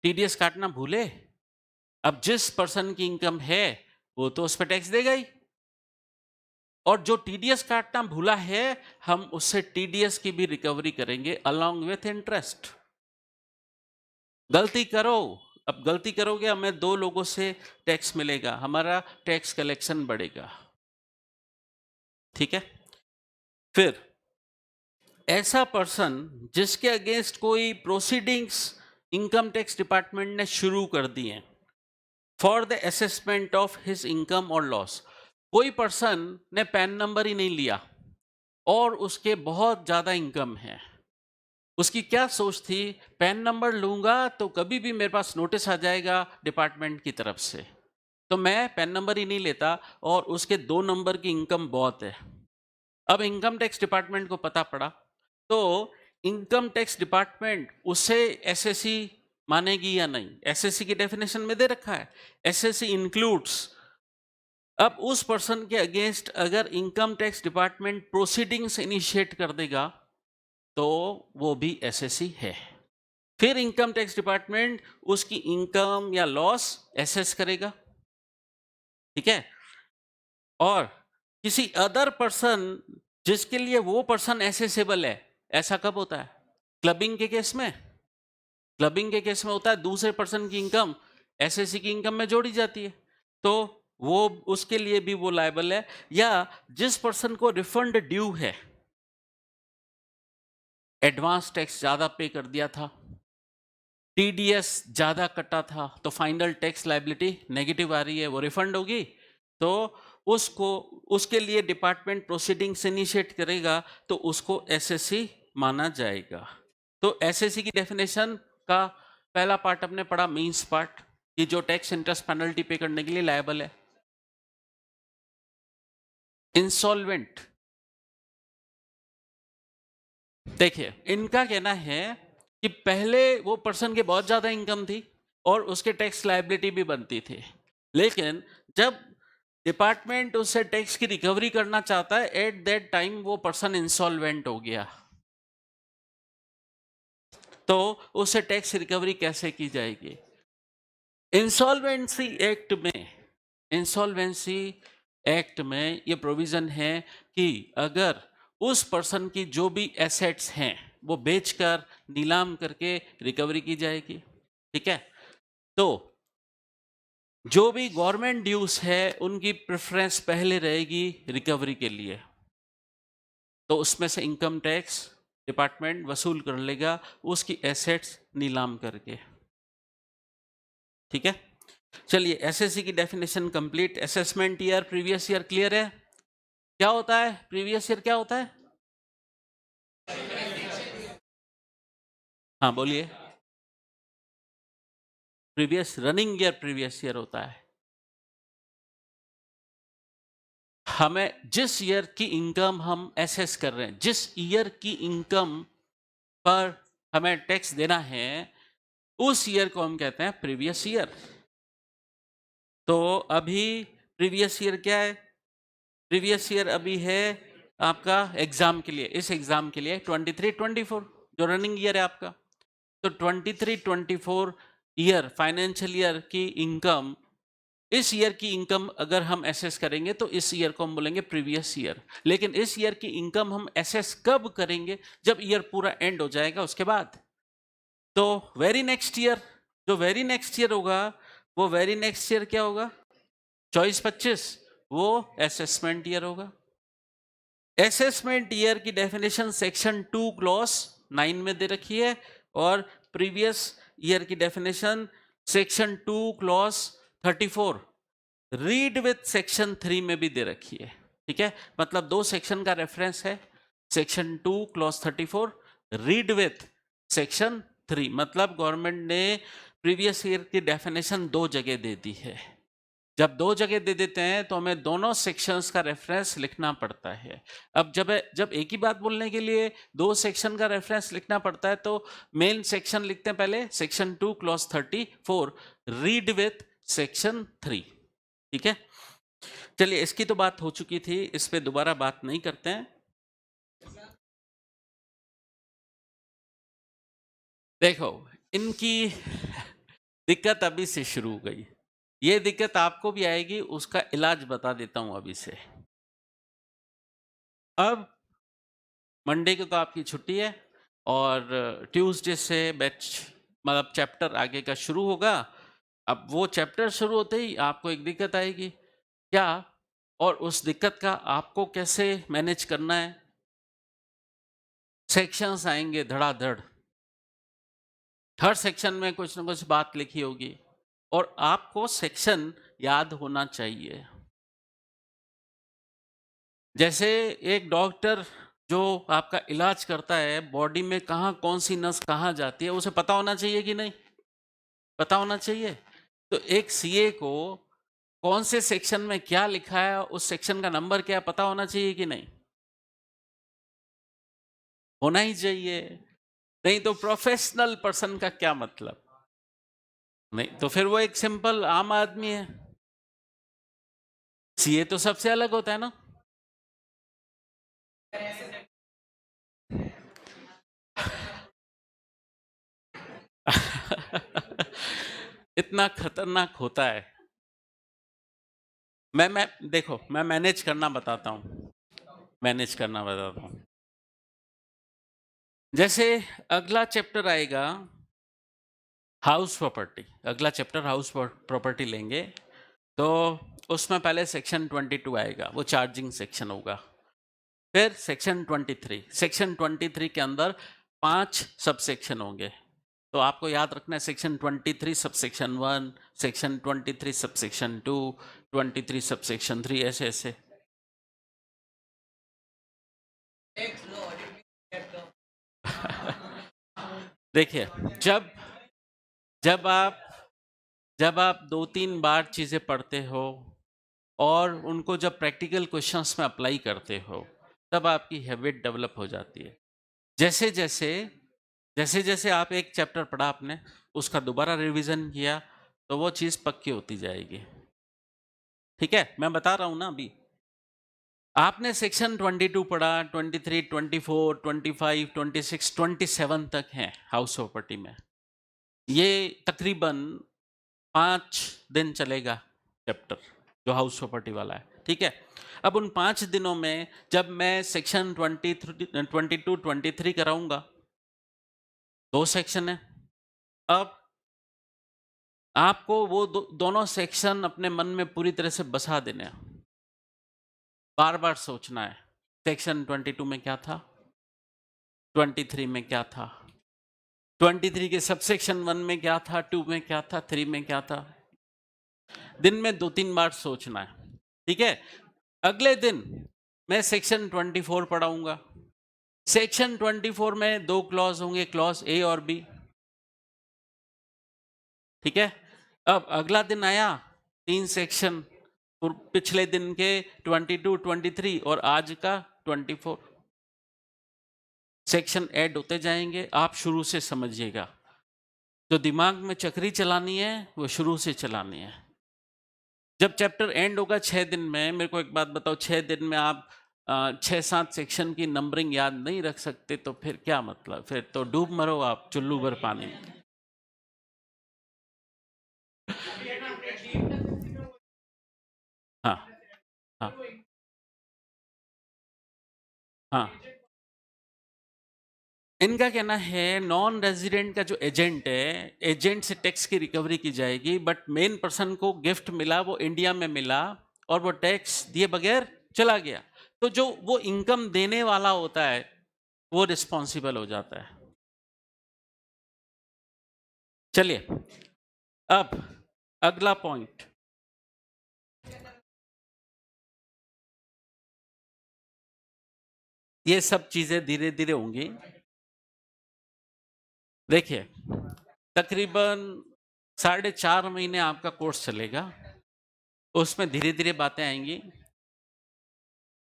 टीडीएस काटना भूले, अब जिस पर्सन की इनकम है वो तो उस पर टैक्स देगा ही, और जो टीडीएस काटना भूला है हम उससे टीडीएस की भी रिकवरी करेंगे अलोंग विथ इंटरेस्ट। गलती करो, अब गलती करोगे हमें दो लोगों से टैक्स मिलेगा, हमारा टैक्स कलेक्शन बढ़ेगा। ठीक है, फिर ऐसा पर्सन जिसके अगेंस्ट कोई प्रोसीडिंग्स इनकम टैक्स डिपार्टमेंट ने शुरू कर दिए for the assessment of his income और लॉस, कोई पर्सन ने पैन नंबर ही नहीं लिया और उसके बहुत ज्यादा इनकम है, उसकी क्या सोच थी, पैन नंबर लूंगा तो कभी भी मेरे पास नोटिस आ जाएगा डिपार्टमेंट की तरफ से, तो मैं पैन नंबर ही नहीं लेता, और उसके 2 नंबर की इनकम बहुत है। अब इनकम टैक्स डिपार्टमेंट को पता पड़ा, तो इनकम टैक्स डिपार्टमेंट उसे एसएससी मानेगी या नहीं, एसएससी की डेफिनेशन में दे रखा है, एसएससी इंक्लूड्स। अब उस पर्सन के अगेंस्ट अगर income tax department proceedings initiate कर देगा तो वो भी एसएससी है। फिर इनकम टैक्स डिपार्टमेंट उसकी इनकम या लॉस एसेस करेगा। ठीक है, और किसी अदर पर्सन जिसके लिए वो पर्सन एसेसेबल है, ऐसा कब होता है, क्लबिंग के केस में, क्लबिंग के केस में होता है, दूसरे पर्सन की इनकम एसएससी की इनकम में जोड़ी जाती है, तो वो उसके लिए भी वो लायबल है। या जिस पर्सन को रिफंड ड्यू है, एडवांस टैक्स ज्यादा पे कर दिया था, टीडीएस ज्यादा कटा था, तो फाइनल टैक्स लायबिलिटी नेगेटिव आ रही है, वो रिफंड होगी, तो उसको उसके लिए डिपार्टमेंट प्रोसीडिंग्स इनिशिएट करेगा, तो उसको एसएससी माना जाएगा। तो एसएससी की डेफिनेशन का पहला पार्ट हमने पढ़ा, मींस पार्ट, कि जो टैक्स इंटरेस्ट पेनल्टी पे करने के लिए लायबल है। इंसॉल्वेंट, देखिए इनका कहना है कि पहले वो पर्सन के बहुत ज्यादा इनकम थी और उसके टैक्स लायबिलिटी भी बनती थी, लेकिन जब डिपार्टमेंट उससे टैक्स की रिकवरी करना चाहता है, एट दैट टाइम वो पर्सन इंसॉल्वेंट हो गया, तो उससे टैक्स रिकवरी कैसे की जाएगी? इंसॉल्वेंसी एक्ट में, इंसॉल्वेंसी एक्ट में ये प्रोविजन है कि अगर उस पर्सन की जो भी एसेट्स हैं वो बेचकर नीलाम करके रिकवरी की जाएगी। ठीक है, तो जो भी गवर्नमेंट ड्यूज है उनकी प्रेफरेंस पहले रहेगी रिकवरी के लिए, तो उसमें से इनकम टैक्स डिपार्टमेंट वसूल कर लेगा उसकी एसेट्स नीलाम करके। ठीक है, चलिए एसएससी की definition complete. Assessment year, previous year clear है? क्या होता है प्रीवियस ईयर, क्या होता है? हाँ बोलिए। Previous running year previous year होता है, हमें जिस ईयर की इनकम हम एसेस कर रहे हैं, जिस ईयर की इनकम पर हमें टैक्स देना है, उस ईयर को हम कहते हैं प्रीवियस ईयर। तो अभी प्रीवियस ईयर क्या है? प्रीवियस ईयर अभी है आपका एग्जाम के लिए, इस एग्जाम के लिए 23-24 जो रनिंग ईयर है आपका। तो 23-24 ईयर फाइनेंशियल ईयर की इनकम, इस ईयर की इनकम अगर हम एसेस करेंगे तो इस ईयर को हम बोलेंगे प्रीवियस ईयर। लेकिन इस ईयर की इनकम हम एसेस कब करेंगे? जब ईयर पूरा एंड हो जाएगा उसके बाद। तो वेरी नेक्स्ट ईयर, जो वेरी नेक्स्ट ईयर होगा, वो वेरी नेक्स्ट ईयर क्या होगा? 24-25 वो असेसमेंट ईयर होगा। असेसमेंट ईयर की डेफिनेशन सेक्शन 2 क्लॉज 9 में दे रखी है और प्रीवियस ईयर की definition section 2 clause 34 read with section 3 में भी दे रखी है। ठीक है, मतलब दो सेक्शन का रेफरेंस है, section 2 clause 34 read with section 3। मतलब गवर्नमेंट ने प्रीवियस ईयर की डेफिनेशन दो जगह दे दी है। जब दो जगह दे देते हैं तो हमें दोनों सेक्शंस का रेफरेंस लिखना पड़ता है। अब जब एक ही बात बोलने के लिए दो सेक्शन का रेफरेंस लिखना पड़ता है तो मेन सेक्शन लिखते हैं पहले, section 2 clause 34 read with section 3। ठीक है, चलिए इसकी तो बात हो चुकी थी, इस पे दोबारा बात नहीं करते हैं। देखो, इनकी दिक्कत अभी से शुरू हो गई, ये दिक्कत आपको भी आएगी, उसका इलाज बता देता हूं अभी से। अब मंडे को तो आपकी छुट्टी है और ट्यूसडे से बैच मतलब चैप्टर आगे का शुरू होगा। अब वो चैप्टर शुरू होते ही आपको एक दिक्कत आएगी, क्या? और उस दिक्कत का आपको कैसे मैनेज करना है? सेक्शंस आएंगे धड़ाधड़, हर सेक्शन में कुछ ना कुछ बात लिखी होगी और आपको सेक्शन याद होना चाहिए। जैसे एक डॉक्टर जो आपका इलाज करता है, बॉडी में कहाँ कौन सी नस कहाँ जाती है उसे पता होना चाहिए कि नहीं? पता होना चाहिए। तो एक सीए को कौन से सेक्शन में क्या लिखा है, उस सेक्शन का नंबर क्या है, पता होना चाहिए कि नहीं? होना ही चाहिए, नहीं तो प्रोफेशनल पर्सन का क्या मतलब? नहीं तो फिर वो एक सिंपल आम आदमी है। सीए तो सबसे अलग होता है ना। इतना खतरनाक होता है। मैं देखो, मैं मैनेज करना बताता हूँ, मैनेज करना बताता हूँ। जैसे अगला चैप्टर आएगा हाउस प्रॉपर्टी, अगला चैप्टर हाउस प्रॉपर्टी लेंगे तो उसमें पहले सेक्शन 22 आएगा, वो चार्जिंग सेक्शन होगा। फिर सेक्शन 23, सेक्शन 23 के अंदर 5 सब सेक्शन होंगे। तो आपको याद रखना है section 23 sub section 1, section 23 sub section 2, 23 sub section 3, ऐसे ऐसे। देखिए, जब जब आप जब आप 2-3 बार चीजें पढ़ते हो और उनको जब प्रैक्टिकल क्वेश्चंस में अप्लाई करते हो तब आपकी हैबिट डेवलप हो जाती है। जैसे जैसे जैसे जैसे आप एक चैप्टर पढ़ा आपने, उसका दोबारा रिवीजन किया तो वो चीज पक्की होती जाएगी। ठीक है, मैं बता रहा हूं ना अभी। आपने सेक्शन 22 पढ़ा, 23, 24, 25, 26, 27 तक है हाउस प्रॉपर्टी में। ये तकरीबन 5 दिन चलेगा चैप्टर जो हाउस प्रॉपर्टी वाला है। ठीक है, अब उन 5 दिनों में जब मैं सेक्शन 23, 22, 23 कराऊंगा, 2 सेक्शन है। अब आपको वो दोनों सेक्शन अपने मन में पूरी तरह से बसा देने हैं, बार बार सोचना है सेक्शन 22 में क्या था, 23 में क्या था, 23 के सबसेक्शन 1 में क्या था, 2 में क्या था, 3 में क्या था। दिन में 2-3 बार सोचना है। ठीक है, अगले दिन मैं सेक्शन 24 पढ़ाऊंगा। सेक्शन 24 में 2 क्लॉज होंगे, क्लॉज ए और बी। ठीक है, अब अगला दिन आया, 3 सेक्शन, पिछले दिन के 22, 23 और आज का 24 सेक्शन ऐड होते जाएंगे। आप शुरू से समझिएगा, जो दिमाग में चक्री चलानी है वो शुरू से चलानी है। जब चैप्टर एंड होगा 6 दिन में, मेरे को एक बात बताओ, 6 दिन में आप 6-7 सेक्शन की नंबरिंग याद नहीं रख सकते तो फिर क्या मतलब, फिर तो डूब मरो आप चुल्लू भर पानी में। हाँ हाँ हाँ, इनका कहना है नॉन रेजिडेंट का जो एजेंट है, एजेंट से टैक्स की रिकवरी की जाएगी, बट मेन पर्सन को गिफ्ट मिला, वो इंडिया में मिला और वो टैक्स दिए बगैर चला गया, तो जो वो इनकम देने वाला होता है वो रिस्पॉन्सिबल हो जाता है। चलिए अब अगला पॉइंट, ये सब चीजें धीरे धीरे होंगी। देखिए तकरीबन 4.5 महीने आपका कोर्स चलेगा, उसमें धीरे धीरे बातें आएंगी।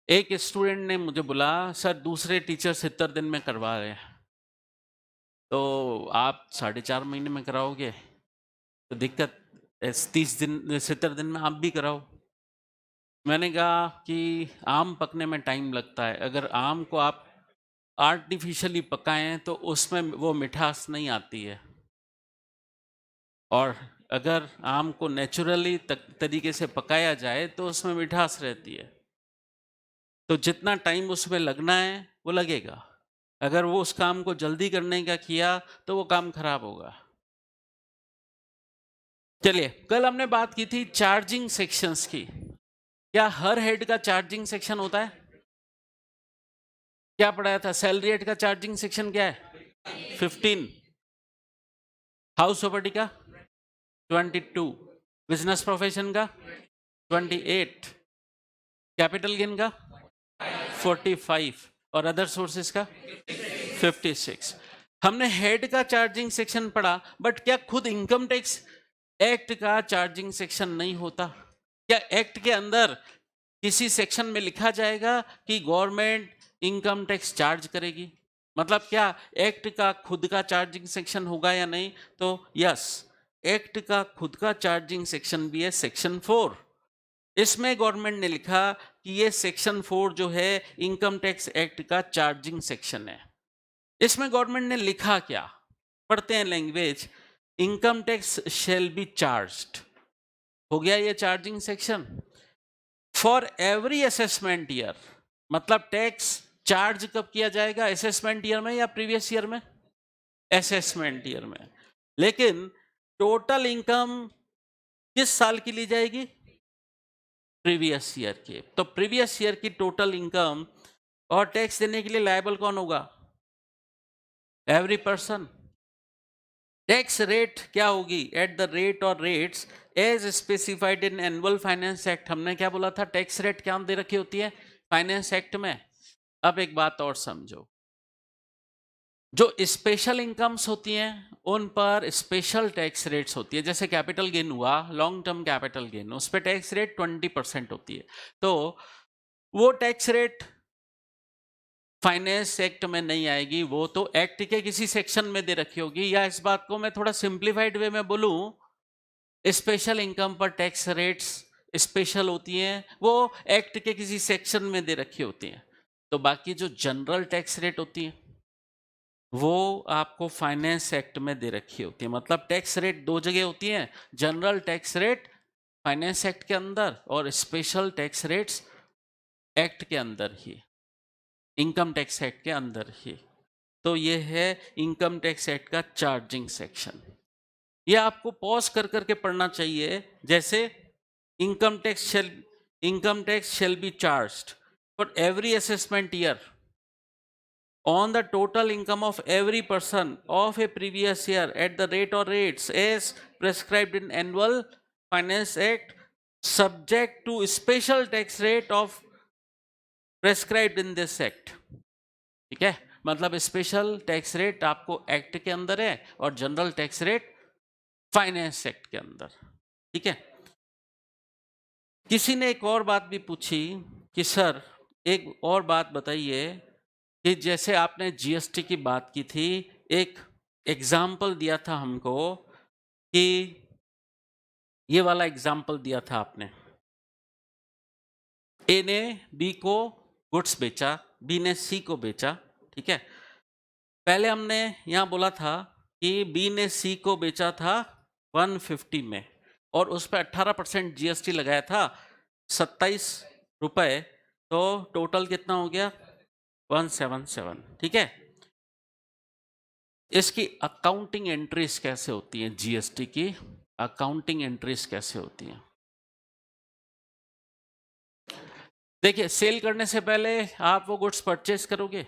एक स्टूडेंट ने मुझे बोला सर दूसरे टीचर 70 दिन में करवा रहे हैं, तो आप 4.5 महीने में कराओगे तो दिक्कत, 30 दिन 70 दिन में आप भी कराओ। मैंने कहा कि आम पकने में टाइम लगता है, अगर आम को आप आर्टिफिशियली पकाएं तो उसमें वो मिठास नहीं आती है, और अगर आम को नेचुरली तरीके से पकाया जाए तो उसमें मिठास रहती है। तो जितना टाइम उसमें लगना है वो लगेगा, अगर वो उस काम को जल्दी करने का किया तो वो काम खराब होगा। चलिए कल हमने बात की थी चार्जिंग सेक्शंस की। क्या हर हेड का चार्जिंग सेक्शन होता है? क्या पढ़ाया था? सैलरी हेड का चार्जिंग सेक्शन क्या है? 15। हाउस प्रॉपर्टी का 22। बिजनेस प्रोफेशन का 28। कैपिटल गेन का 45 और अदर सोर्सेज का 56। हमने हेड का चार्जिंग सेक्शन पढ़ा, बट क्या खुद इनकम टैक्स एक्ट का चार्जिंग सेक्शन नहीं होता? क्या एक्ट के अंदर किसी सेक्शन में लिखा जाएगा कि गवर्नमेंट इनकम टैक्स चार्ज करेगी? मतलब क्या एक्ट का खुद का चार्जिंग सेक्शन होगा या नहीं? तो यस, एक्ट का खुद का चार्जिंग सेक्शन भी है, सेक्शन 4। इसमें गवर्नमेंट ने लिखा कि ये सेक्शन 4 जो है इनकम टैक्स एक्ट का चार्जिंग सेक्शन है। इसमें गवर्नमेंट ने लिखा क्या, पढ़ते हैं language, income tax shall be charged. हो गया ये charging section for every assessment year. मतलब टैक्स चार्ज कब किया जाएगा, असेसमेंट ईयर में या प्रीवियस ईयर में? असेसमेंट ईयर में। लेकिन टोटल इनकम किस साल की ली जाएगी? प्रीवियस ईयर की। तो प्रीवियस ईयर की टोटल इनकम और टैक्स देने के लिए लायबल कौन होगा? Every person. टैक्स रेट क्या होगी? At the rate or rates as specified in annual finance act. हमने क्या बोला था? टैक्स रेट क्या दे रखी होती है फाइनेंस एक्ट में। अब एक बात और समझो, जो स्पेशल इनकम्स होती हैं उन पर स्पेशल टैक्स रेट्स होती है। जैसे कैपिटल गेन हुआ, लॉन्ग टर्म कैपिटल गेन, उस पर टैक्स रेट 20% होती है। तो वो टैक्स रेट फाइनेंस एक्ट में नहीं आएगी, वो तो एक्ट के किसी सेक्शन में दे रखी होगी। या इस बात को मैं थोड़ा सिंप्लीफाइड वे में बोलूं, स्पेशल इनकम पर टैक्स रेट्स स्पेशल होती हैं, वो एक्ट के किसी सेक्शन में दे रखी होती हैं। तो बाकी जो जनरल टैक्स रेट होती है वो आपको फाइनेंस एक्ट में दे रखी होती है। मतलब टैक्स रेट दो जगह होती हैं, general tax rate finance act के अंदर और स्पेशल टैक्स रेट्स एक्ट के अंदर ही, इनकम टैक्स एक्ट के अंदर ही। तो ये है इनकम टैक्स एक्ट का चार्जिंग सेक्शन। ये आपको पॉज कर करके पढ़ना चाहिए। जैसे income tax shall be charged for every assessment year on the total income of every person of a previous year at the rate or rates as prescribed in annual finance act subject to special tax rate of prescribed in this act। ठीक है, मतलब special tax rate आपको act के अंदर है और general tax rate finance act के अंदर। ठीक है, किसी ने एक और बात भी पूछी कि सर एक और बात बताइए कि जैसे आपने जीएसटी की बात की थी, एक एग्जाम्पल दिया था हमको कि ये वाला एग्जाम्पल दिया था आपने ए ने बी को गुड्स बेचा, बी ने सी को बेचा, ठीक है। पहले हमने यहाँ बोला था कि बी ने सी को बेचा था 150 में और उस पर 18% जीएसटी लगाया था 27 रुपए, तो टोटल कितना हो गया 177, ठीक है। इसकी अकाउंटिंग एंट्रीज कैसे होती हैं, जीएसटी की अकाउंटिंग एंट्रीज कैसे होती हैं? देखिए, सेल करने से पहले आप वो गुड्स परचेज करोगे।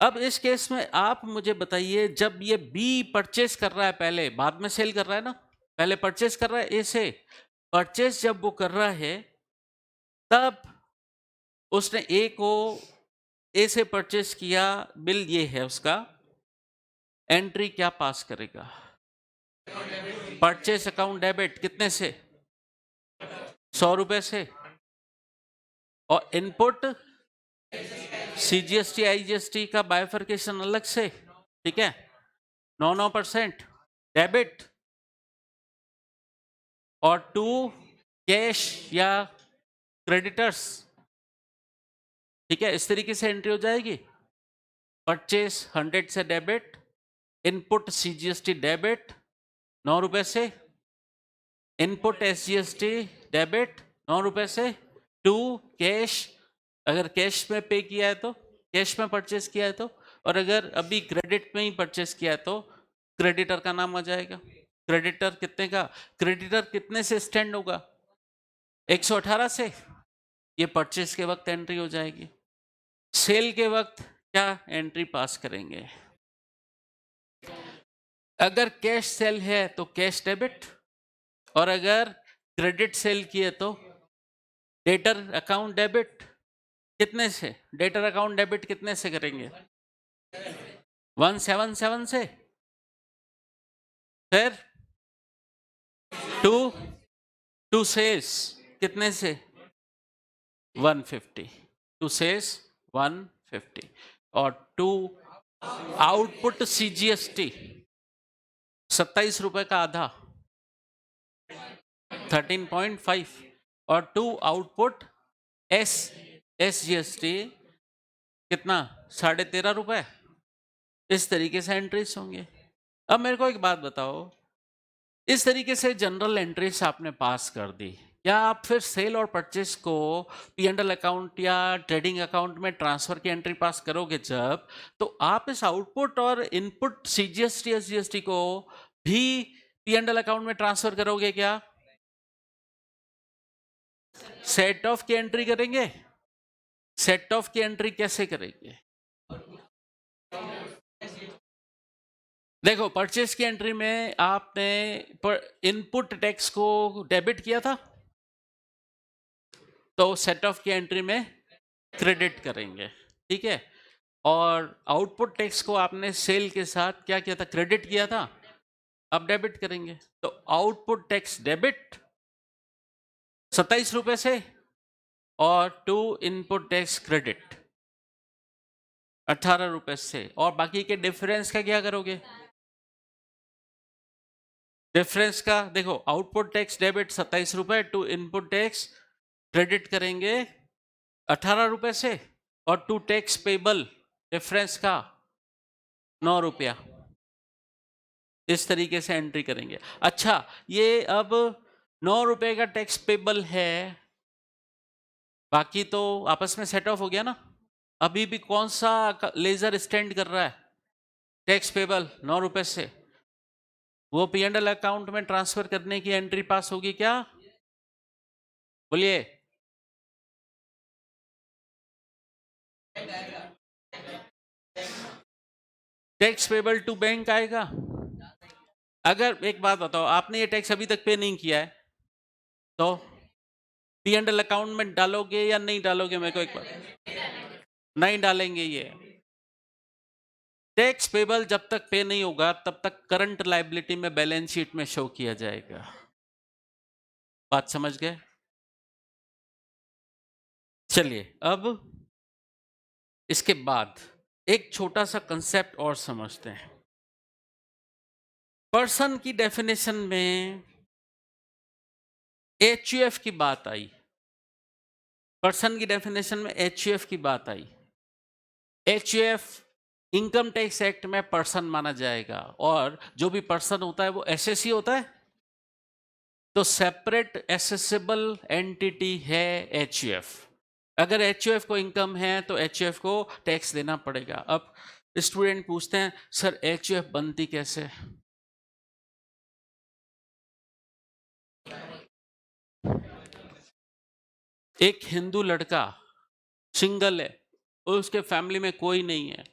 अब इस केस में आप मुझे बताइए, जब ये बी परचेज कर रहा है, पहले बाद में सेल कर रहा है ना, पहले परचेज कर रहा है ए से, परचेज जब वो कर रहा है तब उसने ए को ए से परचेज किया, बिल ये है उसका, एंट्री क्या पास करेगा? परचेज अकाउंट डेबिट कितने से? 100 रुपए से। और इनपुट सीजीएसटी आईजीएसटी का बाइफर्केशन अलग से, ठीक है, 9% डेबिट और 2 कैश या क्रेडिटर्स, ठीक है। इस तरीके से एंट्री हो जाएगी। परचेस 100 से डेबिट, इनपुट सीजीएसटी डेबिट 9 रुपए से, इनपुट एसजीएसटी डेबिट 9 रुपए से, 2 कैश, अगर कैश में पे किया है तो, कैश में परचेस किया है तो, और अगर अभी क्रेडिट में ही परचेस किया है तो क्रेडिटर का नाम आ जाएगा। क्रेडिटर कितने का, क्रेडिटर कितने से स्टैंड होगा? 118 से। ये परचेस के वक्त एंट्री हो जाएगी। सेल के वक्त क्या एंट्री पास करेंगे? अगर कैश सेल है तो कैश डेबिट, और अगर क्रेडिट सेल किए तो डेटर अकाउंट डेबिट। कितने से डेटर अकाउंट डेबिट कितने से करेंगे? 177 से। फिर टू सेल्स कितने से? 150, टू सेल्स 150, और 2 आउटपुट सीजीएसटी 27 रुपए का आधा 13.5, और 2 आउटपुट एसजीएसटी कितना 13.5 रुपए। इस तरीके से एंट्रीज होंगे। अब मेरे को एक बात बताओ, इस तरीके से जनरल एंट्रीज आपने पास कर दी, क्या आप फिर सेल और परचेस को P&L अकाउंट या ट्रेडिंग अकाउंट में ट्रांसफर की एंट्री पास करोगे जब, तो आप इस आउटपुट और इनपुट सीजीएसटी एसजीएसटी को भी P&L अकाउंट में ट्रांसफर करोगे क्या? सेट ऑफ की एंट्री करेंगे। सेट ऑफ की एंट्री कैसे करेंगे? देखो, परचेस की एंट्री में आपने इनपुट टैक्स को डेबिट किया था, तो सेट ऑफ की एंट्री में क्रेडिट करेंगे, ठीक है। और आउटपुट टैक्स को आपने सेल के साथ क्या किया था? क्रेडिट किया था, अब डेबिट करेंगे। तो आउटपुट टैक्स डेबिट 27 रुपए से, और 2 इनपुट टैक्स क्रेडिट 18 रुपए से, और बाकी के डिफरेंस का क्या करोगे? डिफरेंस का देखो, आउटपुट टैक्स डेबिट 27 रुपए, 2 इनपुट टैक्स क्रेडिट करेंगे 18 रुपए से, और 2 टैक्स पेबल डिफरेंस का 9 रुपया। इस तरीके से एंट्री करेंगे। अच्छा, ये अब 9 रुपए का टैक्स पेबल है, बाकी तो आपस में सेट ऑफ हो गया ना। अभी भी कौन सा लेजर स्टैंड कर रहा है? टैक्स पेबल 9 रुपए से। वो P&L अकाउंट में ट्रांसफर करने की एंट्री पास होगी क्या? बोलिए। टैक्स पेबल टू बैंक आएगा। अगर एक बात बताओ, आपने ये टैक्स अभी तक पे नहीं किया है तो P&L अकाउंट में डालोगे या नहीं डालोगे? मेरे को एक बात, नहीं डालेंगे। ये टैक्स पेबल जब तक पे नहीं होगा तब तक करंट लायबिलिटी में बैलेंस शीट में शो किया जाएगा। बात समझ गए? चलिए, अब इसके बाद एक छोटा सा कंसेप्ट और समझते हैं। पर्सन की डेफिनेशन में HUF की बात आई, पर्सन की डेफिनेशन में एचयूएफ की बात आई। एचयूएफ इनकम टैक्स एक्ट में पर्सन माना जाएगा, और जो भी पर्सन होता है वो एसएससी होता है, तो सेपरेट एसेसिबल एंटिटी है एचयूएफ। अगर एचयूएफ को इनकम है तो एचयूएफ को टैक्स देना पड़ेगा। अब स्टूडेंट पूछते हैं सर एचयूएफ बनती कैसे? एक हिंदू लड़का सिंगल है और उसके फैमिली में कोई नहीं है,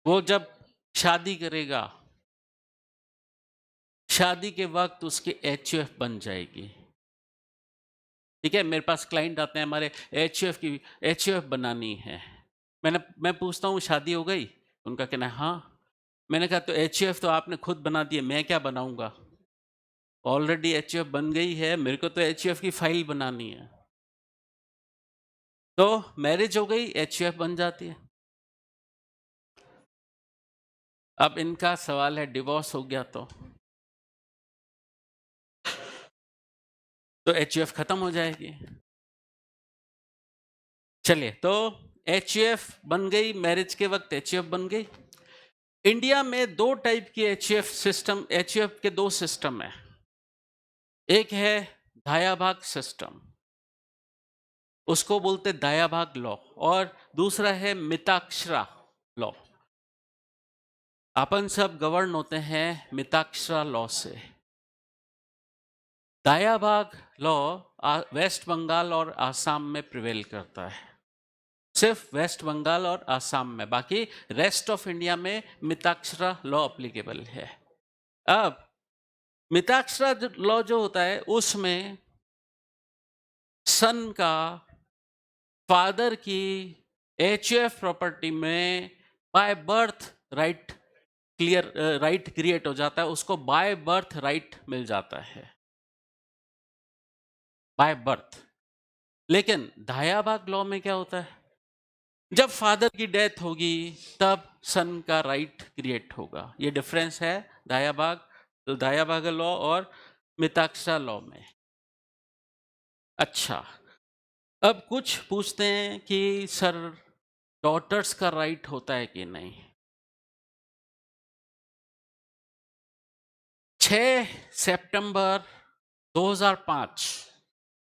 वो जब शादी करेगा, शादी के वक्त उसकी एचयूएफ बन जाएगी। ठीक है, मेरे पास क्लाइंट आते हैं, हमारे एचयूएफ बनानी है। मैं पूछता हूँ शादी हो गई? उनका कहना है हाँ। मैंने कहा तो एचयूएफ तो आपने खुद बना दी है, मैं क्या बनाऊंगा? ऑलरेडी एचयूएफ बन गई है, मेरे को तो एचयूएफ की फाइल बनानी है। तो मैरिज हो गई, एचयूएफ बन जाती है। अब इनका सवाल है डिवोर्स हो गया तो एचयूएफ खत्म हो जाएगी। चलिए, तो एचयूएफ बन गई, मैरिज के वक्त एचयूएफ बन गई। इंडिया में दो टाइप की एचयूएफ सिस्टम, एचयूएफ के दो सिस्टम है। एक है दाया भाग सिस्टम, उसको बोलते दाया भाग लॉ, और दूसरा है मिताक्षरा लॉ। अपन सब गवर्न होते हैं मिताक्षरा लॉ से। दाया भाग लॉ वेस्ट बंगाल और आसाम में प्रिवेल करता है, सिर्फ वेस्ट बंगाल और आसाम में, बाकी रेस्ट ऑफ इंडिया में मिताक्षरा लॉ अप्लीकेबल है। अब मिताक्षरा लॉ जो होता है उसमें सन का फादर की एचयूएफ प्रॉपर्टी में by birth right right create हो जाता है, उसको बाय बर्थ राइट मिल जाता है, बाय बर्थ। लेकिन दाया भाग लॉ में क्या होता है? जब फादर की डेथ होगी तब सन का राइट क्रिएट होगा। ये डिफरेंस है दाया भाग लॉ और मिताक्षरा लॉ में। अच्छा, अब कुछ पूछते हैं कि सर डॉटर्स का राइट होता है कि नहीं। 6 सितंबर 2005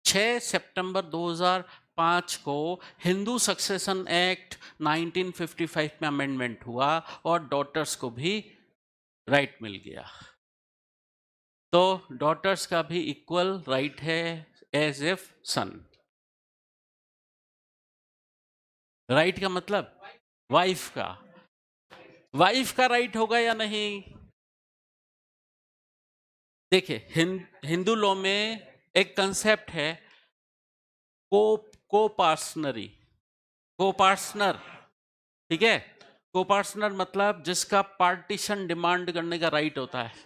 6 सितंबर 2005 को हिंदू सक्सेशन एक्ट 1955 में अमेंडमेंट हुआ और डॉटर्स को भी राइट मिल गया। तो डॉटर्स का भी इक्वल राइट है एज इफ सन। राइट का मतलब वाइफ का राइट होगा या नहीं? देखिए, हिंदू लॉ में एक कंसेप्ट है कोपार्सनरी, कोपार्सनर। ठीक है, कोपार्सनर मतलब जिसका पार्टीशन डिमांड करने का राइट होता है।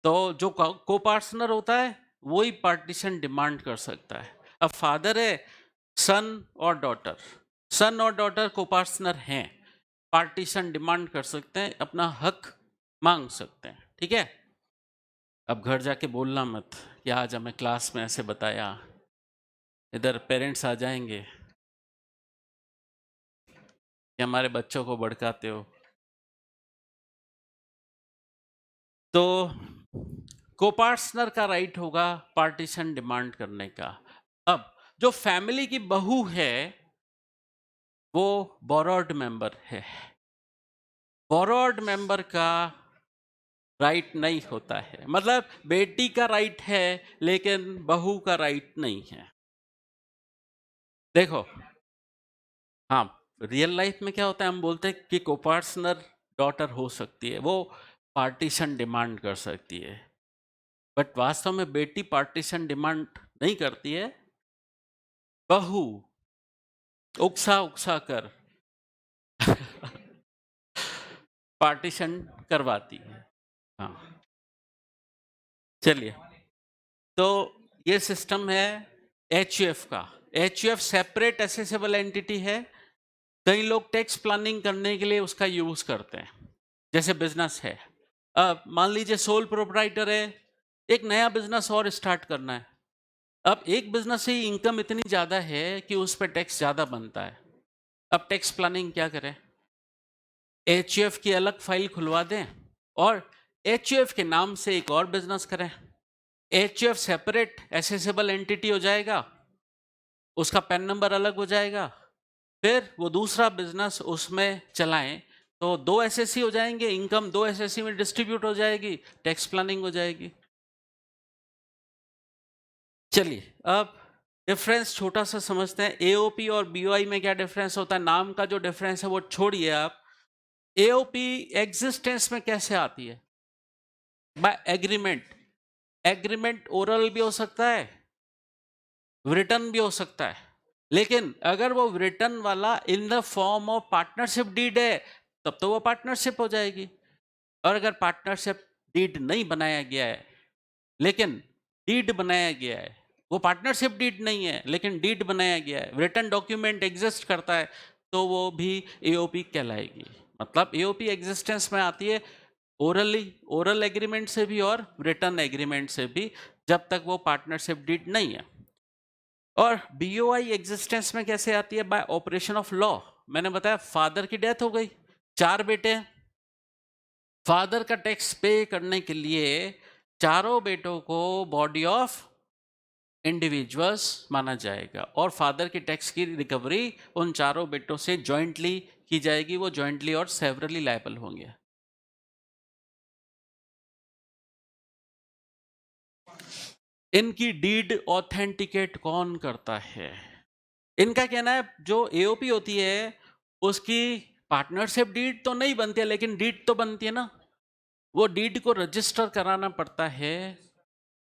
तो जो कोपार्टनर होता है वही पार्टीशन डिमांड कर सकता है। अब फादर है, सन और डॉटर कोपार्टनर हैं, पार्टीशन डिमांड कर सकते हैं, अपना हक मांग सकते हैं। ठीक है, अब घर जाके बोलना मत कि आज हमें क्लास में ऐसे बताया, इधर पेरेंट्स आ जाएंगे कि हमारे बच्चों को भड़काते हो। तो कोपार्टनर का राइट होगा पार्टीशन डिमांड करने का। अब जो फैमिली की बहू है वो बोरोड मेंबर है, बोरोड मेंबर का राइट नहीं होता है। मतलब बेटी का राइट है लेकिन बहू का राइट नहीं है। देखो, हाँ, रियल लाइफ में क्या होता है, हम बोलते हैं कि कोपार्टनर डॉटर हो सकती है, वो पार्टीशन डिमांड कर सकती है, बट वास्तव में बेटी पार्टीशन डिमांड नहीं करती है, बहू उकसा कर पार्टीशन करवाती है। हाँ, चलिए, तो ये सिस्टम है एचयूएफ का। एचयूएफ सेपरेट एसेसेबल एंटिटी है। कई लोग टैक्स प्लानिंग करने के लिए उसका यूज करते हैं, जैसे बिजनेस है। अब मान लीजिए सोल प्रोप्राइटर है, एक नया बिजनेस और स्टार्ट करना है, अब एक बिजनेस से इनकम इतनी ज्यादा है कि उस पर टैक्स ज्यादा बनता है। अब टैक्स प्लानिंग क्या करें? एचयूएफ की अलग फाइल खुलवा दें और एचयूएफ के नाम से एक और बिजनेस करें। एचयूएफ सेपरेट एसेसेबल एंटिटी हो जाएगा, उसका पैन नंबर अलग हो जाएगा, फिर वो दूसरा बिजनेस उसमें चलाएं तो 2 एसएससी हो जाएंगे, इनकम 2 एसएससी में डिस्ट्रीब्यूट हो जाएगी, टैक्स प्लानिंग हो जाएगी। चलिए अब डिफरेंस छोटा सा समझते हैं। एओपी और बीओआई में क्या डिफरेंस होता है? नाम का जो डिफरेंस है वो छोड़िए आप। एओपी एग्जिस्टेंस में कैसे आती है? By agreement. एग्रीमेंट ओरल भी हो सकता है, रिटर्न भी हो सकता है, लेकिन अगर वो रिटर्न वाला in the form of partnership deed है तब तो वो पार्टनरशिप हो जाएगी। और अगर पार्टनरशिप डीड नहीं बनाया गया है लेकिन डीड बनाया गया है, वो पार्टनरशिप डीड नहीं है लेकिन डीड बनाया गया है, रिटर्न डॉक्यूमेंट एग्जिस्ट करता है, तो वो भी एओपी कहलाएगी। मतलब एओपी एग्जिस्टेंस में आती है ओरली, ओरल एग्रीमेंट से भी और रिटर्न एग्रीमेंट से भी, जब तक वो पार्टनरशिप डीड नहीं है। और बीओआई एग्जिस्टेंस में कैसे आती है? Bye operation of law. मैंने बताया फादर की डेथ हो गई, 4 बेटे हैं, फादर का टैक्स पे करने के लिए चारों बेटों को बॉडी ऑफ इंडिविजुअल्स माना जाएगा और फादर की टैक्स की रिकवरी उन चारों बेटों से जॉइंटली की जाएगी। वो जॉइंटली और सेवरली लायबल होंगे। इनकी डीड ऑथेंटिकेट कौन करता है? इनका कहना है जो एओपी होती है उसकी पार्टनरशिप डीड तो नहीं बनती है लेकिन डीड तो बनती है ना। वो डीड को रजिस्टर कराना पड़ता है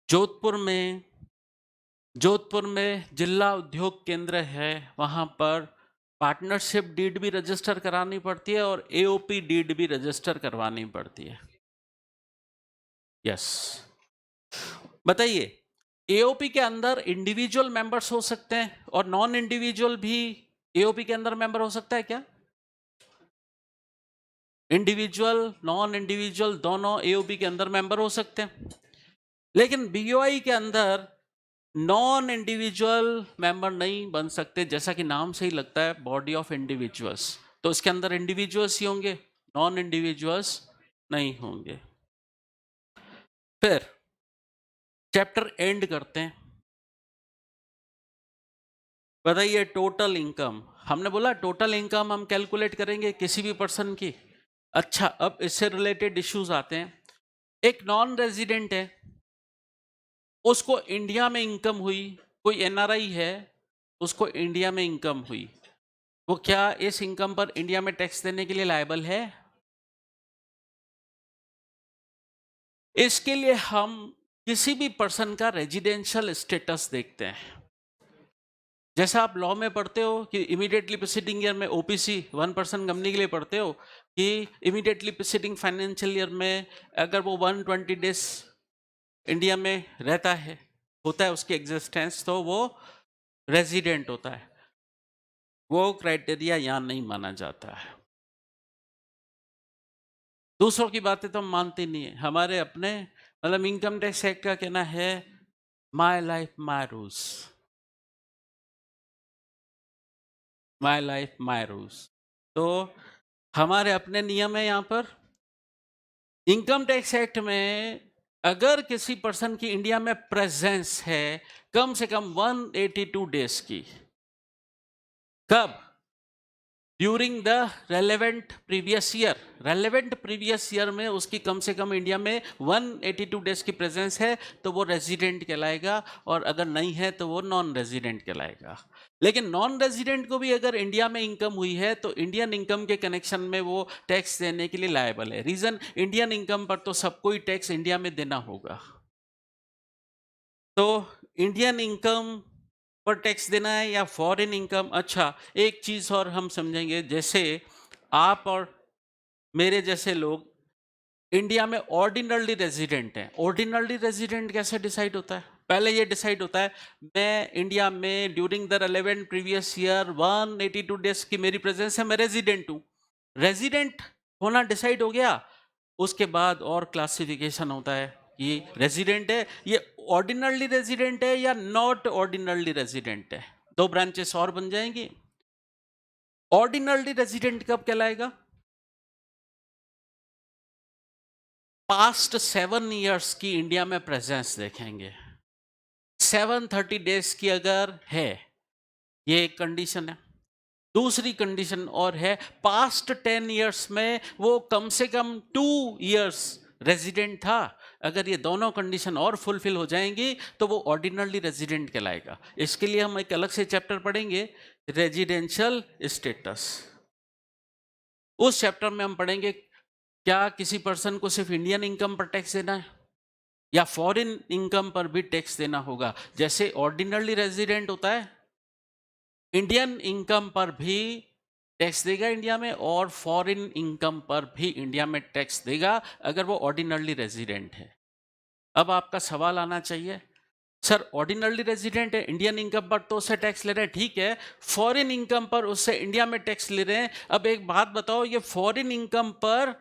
जोधपुर में। जोधपुर में जिला उद्योग केंद्र है, वहां पर पार्टनरशिप डीड भी रजिस्टर करानी पड़ती है और एओपी डीड भी रजिस्टर करवानी पड़ती है। यस, बताइए एओपी के अंदर इंडिविजुअल मेंबर्स हो सकते हैं और नॉन इंडिविजुअल भी एओपी के अंदर मेंबर हो सकता है क्या? इंडिविजुअल नॉन इंडिविजुअल दोनों एओपी के अंदर मेंबर हो सकते हैं, लेकिन बीओआई के अंदर नॉन इंडिविजुअल मेंबर नहीं बन सकते। जैसा कि नाम से ही लगता है बॉडी ऑफ इंडिविजुअल्स, तो इसके अंदर इंडिविजुअल्स ही होंगे, नॉन इंडिविजुअल्स नहीं होंगे। फिर चैप्टर एंड करते हैं। बताइए टोटल इनकम, हमने बोला टोटल इनकम हम कैलकुलेट करेंगे किसी भी पर्सन की। अच्छा, अब इससे रिलेटेड इश्यूज आते हैं। एक नॉन रेजिडेंट है, उसको इंडिया में इनकम हुई, कोई एनआरआई है, उसको इंडिया में इनकम हुई, वो क्या इस इनकम पर इंडिया में टैक्स देने के लिए लायबल है? इसके लिए हम किसी भी पर्सन का रेजिडेंशियल स्टेटस देखते हैं। जैसा आप लॉ में पढ़ते हो कि इमीडिएटली प्रीसीडिंग ईयर में ओपीसी 1 पर्सन कंपनी के लिए पढ़ते हो कि इमीडिएटली प्रीसीडिंग फाइनेंशियल ईयर में अगर वो 120 डेज इंडिया में रहता है, होता है उसकी एग्जिस्टेंस, तो वो रेजिडेंट होता है। वो क्राइटेरिया यहाँ नहीं माना जाता है। दूसरों की बातें तो हम मानते नहीं है, हमारे अपने मतलब इनकम टैक्स एक्ट का कहना है my life my rules, my life my rules. तो हमारे अपने नियम है यहाँ पर। इनकम टैक्स एक्ट में अगर किसी पर्सन की इंडिया में प्रेजेंस है कम से कम 182 डेज की, कब? During the relevant previous year. Relevant previous year में उसकी कम से कम इंडिया में 182 डेज की प्रेजेंस है तो वो रेजिडेंट कहलाएगा, और अगर नहीं है तो वो नॉन रेजिडेंट कहलाएगा। लेकिन नॉन रेजिडेंट को भी अगर इंडिया में इनकम हुई है तो इंडियन इनकम के कनेक्शन में वो टैक्स देने के लिए लायबल है। रीजन, इंडियन इनकम पर तो सबको ही टैक्स इंडिया में देना होगा, तो इंडियन इनकम पर टैक्स देना है या फॉरेन इनकम। अच्छा, एक चीज और हम समझेंगे, जैसे आप और मेरे जैसे लोग इंडिया में ऑर्डिनरली रेजिडेंट हैं। ऑर्डिनरली रेजिडेंट कैसे डिसाइड होता है? पहले ये डिसाइड होता है मैं इंडिया में during the relevant previous year 182 days की मेरी प्रेजेंस है, मैं रेजिडेंट हूँ। रेजिडेंट होना डिसाइड हो गया, उसके बाद और क्लासिफिकेशन होता है कि रेजिडेंट है, ये ऑर्डिनरली रेजिडेंट है या नॉट ऑर्डिनरली रेजिडेंट है? दो ब्रांचेस और बन जाएंगी। ऑर्डिनरली रेजिडेंट कब कहलाएगा? पास्ट 7 इयर्स की इंडिया में प्रेजेंस देखेंगे, 730 डेज की अगर है, ये एक कंडीशन है। दूसरी कंडीशन और है, पास्ट 10 इयर्स में वो कम से कम 2 इयर्स रेजिडेंट था। अगर ये दोनों कंडीशन और फुलफिल हो जाएंगी तो वो ऑर्डिनरली रेजिडेंट कहलाएगा। इसके लिए हम एक अलग से चैप्टर पढ़ेंगे, रेजिडेंशियल स्टेटस। उस चैप्टर में हम पढ़ेंगे क्या किसी पर्सन को सिर्फ इंडियन इनकम पर टैक्स देना है या फॉरेन इनकम पर भी टैक्स देना होगा। जैसे ऑर्डिनरली रेजिडेंट होता है, इंडियन इनकम पर भी टैक्स देगा इंडिया में, और फॉरेन इनकम पर भी इंडिया में टैक्स देगा अगर वो ऑर्डिनरली रेजिडेंट है। अब आपका सवाल आना चाहिए, सर ऑर्डिनरली रेजिडेंट है, इंडियन इनकम पर तो उससे टैक्स ले रहे हैं, ठीक है, फॉरेन इनकम पर उससे इंडिया में टैक्स ले रहे हैं। अब एक बात बताओ, ये फॉरेन इनकम पर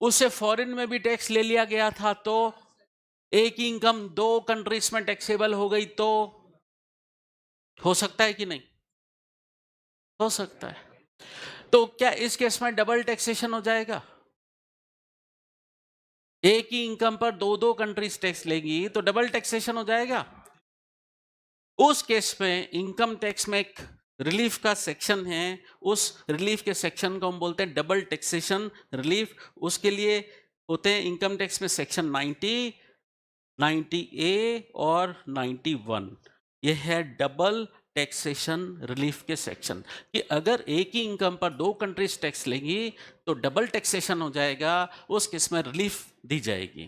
उससे फॉरेन में भी टैक्स ले लिया गया था तो एक ही इनकम 2 कंट्रीज में टैक्सेबल हो गई, तो हो सकता है कि नहीं? हो सकता है। तो क्या इस केस में डबल टैक्सेशन हो जाएगा? एक ही इनकम पर 2 कंट्रीज टैक्स लेगी तो डबल टैक्सेशन हो जाएगा। उस केस में इनकम टैक्स में एक रिलीफ का सेक्शन है, उस रिलीफ के सेक्शन को हम बोलते हैं डबल टैक्सेशन रिलीफ। उसके लिए होते हैं इनकम टैक्स में सेक्शन 90, 90A और 91। यह है डबल टैक्सेशन रिलीफ के सेक्शन कि अगर एक ही इनकम पर 2 कंट्रीज टैक्स लेंगी तो डबल टैक्सेशन हो जाएगा, उस केस में रिलीफ दी जाएगी।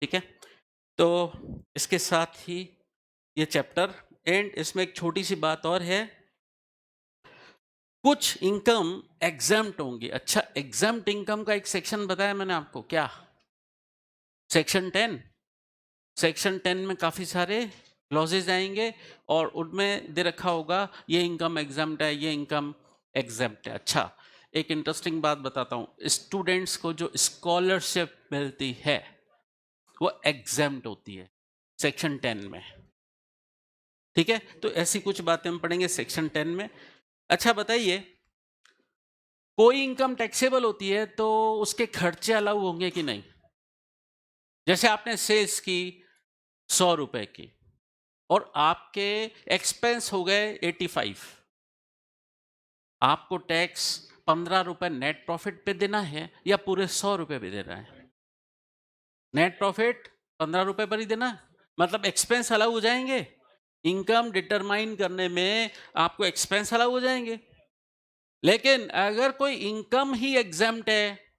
ठीक है, तो इसके साथ ही ये चैप्टर एंड। इसमें एक छोटी सी बात और है, कुछ इनकम एग्जाम्प्ट होंगी। अच्छा, एग्जाम्प्ट इनकम का एक सेक्शन बताया मैंने आपको, क्या? सेक्शन 10। सेक्शन 10 में काफी सारे क्लॉजेज आएंगे और उनमें दे रखा होगा ये इनकम एग्जाम्प्ट है, ये इनकम एग्जाम्प्ट है। अच्छा, एक इंटरेस्टिंग बात बताता हूँ, स्टूडेंट्स को जो स्कॉलरशिप मिलती है वो एग्जाम्प्ट होती है सेक्शन 10 में। ठीक है, तो ऐसी कुछ बातें हम पढ़ेंगे सेक्शन 10 में। अच्छा बताइए, कोई इनकम टैक्सेबल होती है तो उसके खर्चे अलाउ होंगे कि नहीं? जैसे आपने सेल्स की 100 रुपए की और आपके एक्सपेंस हो गए 85, आपको टैक्स 15 रुपए नेट प्रॉफिट पे देना है या पूरे 100 रुपए पे देना है? नेट प्रॉफिट 15 रुपए पर ही देना, मतलब एक्सपेंस अलाउ हो जाएंगे। इनकम डिटरमाइन करने में आपको एक्सपेंस अलाउ हो जाएंगे। लेकिन अगर कोई इनकम ही एग्जाम्प्ट है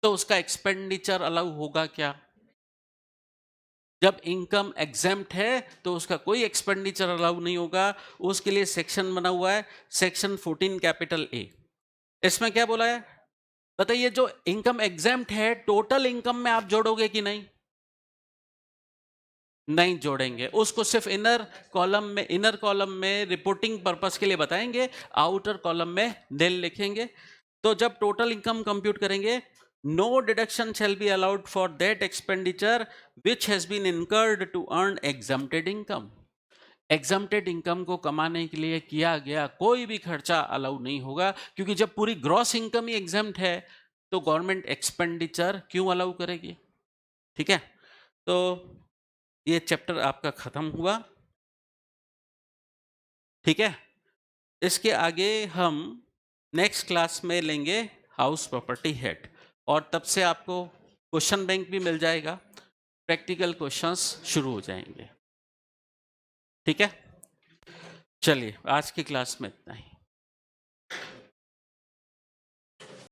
तो उसका एक्सपेंडिचर अलाउ होगा क्या? जब इनकम एग्जाम्प्ट है तो उसका कोई एक्सपेंडिचर अलाउ नहीं होगा। उसके लिए सेक्शन बना हुआ है, सेक्शन 14 कैपिटल A। इसमें क्या बोला है बताइए, जो इनकम एग्जाम्प्ट है टोटल इनकम में आप जोड़ोगे कि नहीं? नहीं जोड़ेंगे, उसको सिर्फ इनर कॉलम में रिपोर्टिंग पर्पस के लिए बताएंगे, आउटर कॉलम में निल लिखेंगे। तो जब टोटल इनकम कंप्यूट करेंगे, no deduction shall be allowed for that expenditure which has been incurred to earn exempted income. Exempted income को कमाने के लिए किया गया कोई भी खर्चा अलाउ नहीं होगा, क्योंकि जब पूरी ग्रॉस इनकम ही एग्जम्प्ट है तो गवर्नमेंट एक्सपेंडिचर क्यों अलाउ करेगी? ठीक है, तो ये चैप्टर आपका खत्म हुआ। ठीक है, इसके आगे हम नेक्स्ट क्लास में लेंगे हाउस प्रॉपर्टी हेड, और तब से आपको क्वेश्चन बैंक भी मिल जाएगा, प्रैक्टिकल क्वेश्चंस शुरू हो जाएंगे। ठीक है, चलिए आज की क्लास में इतना ही।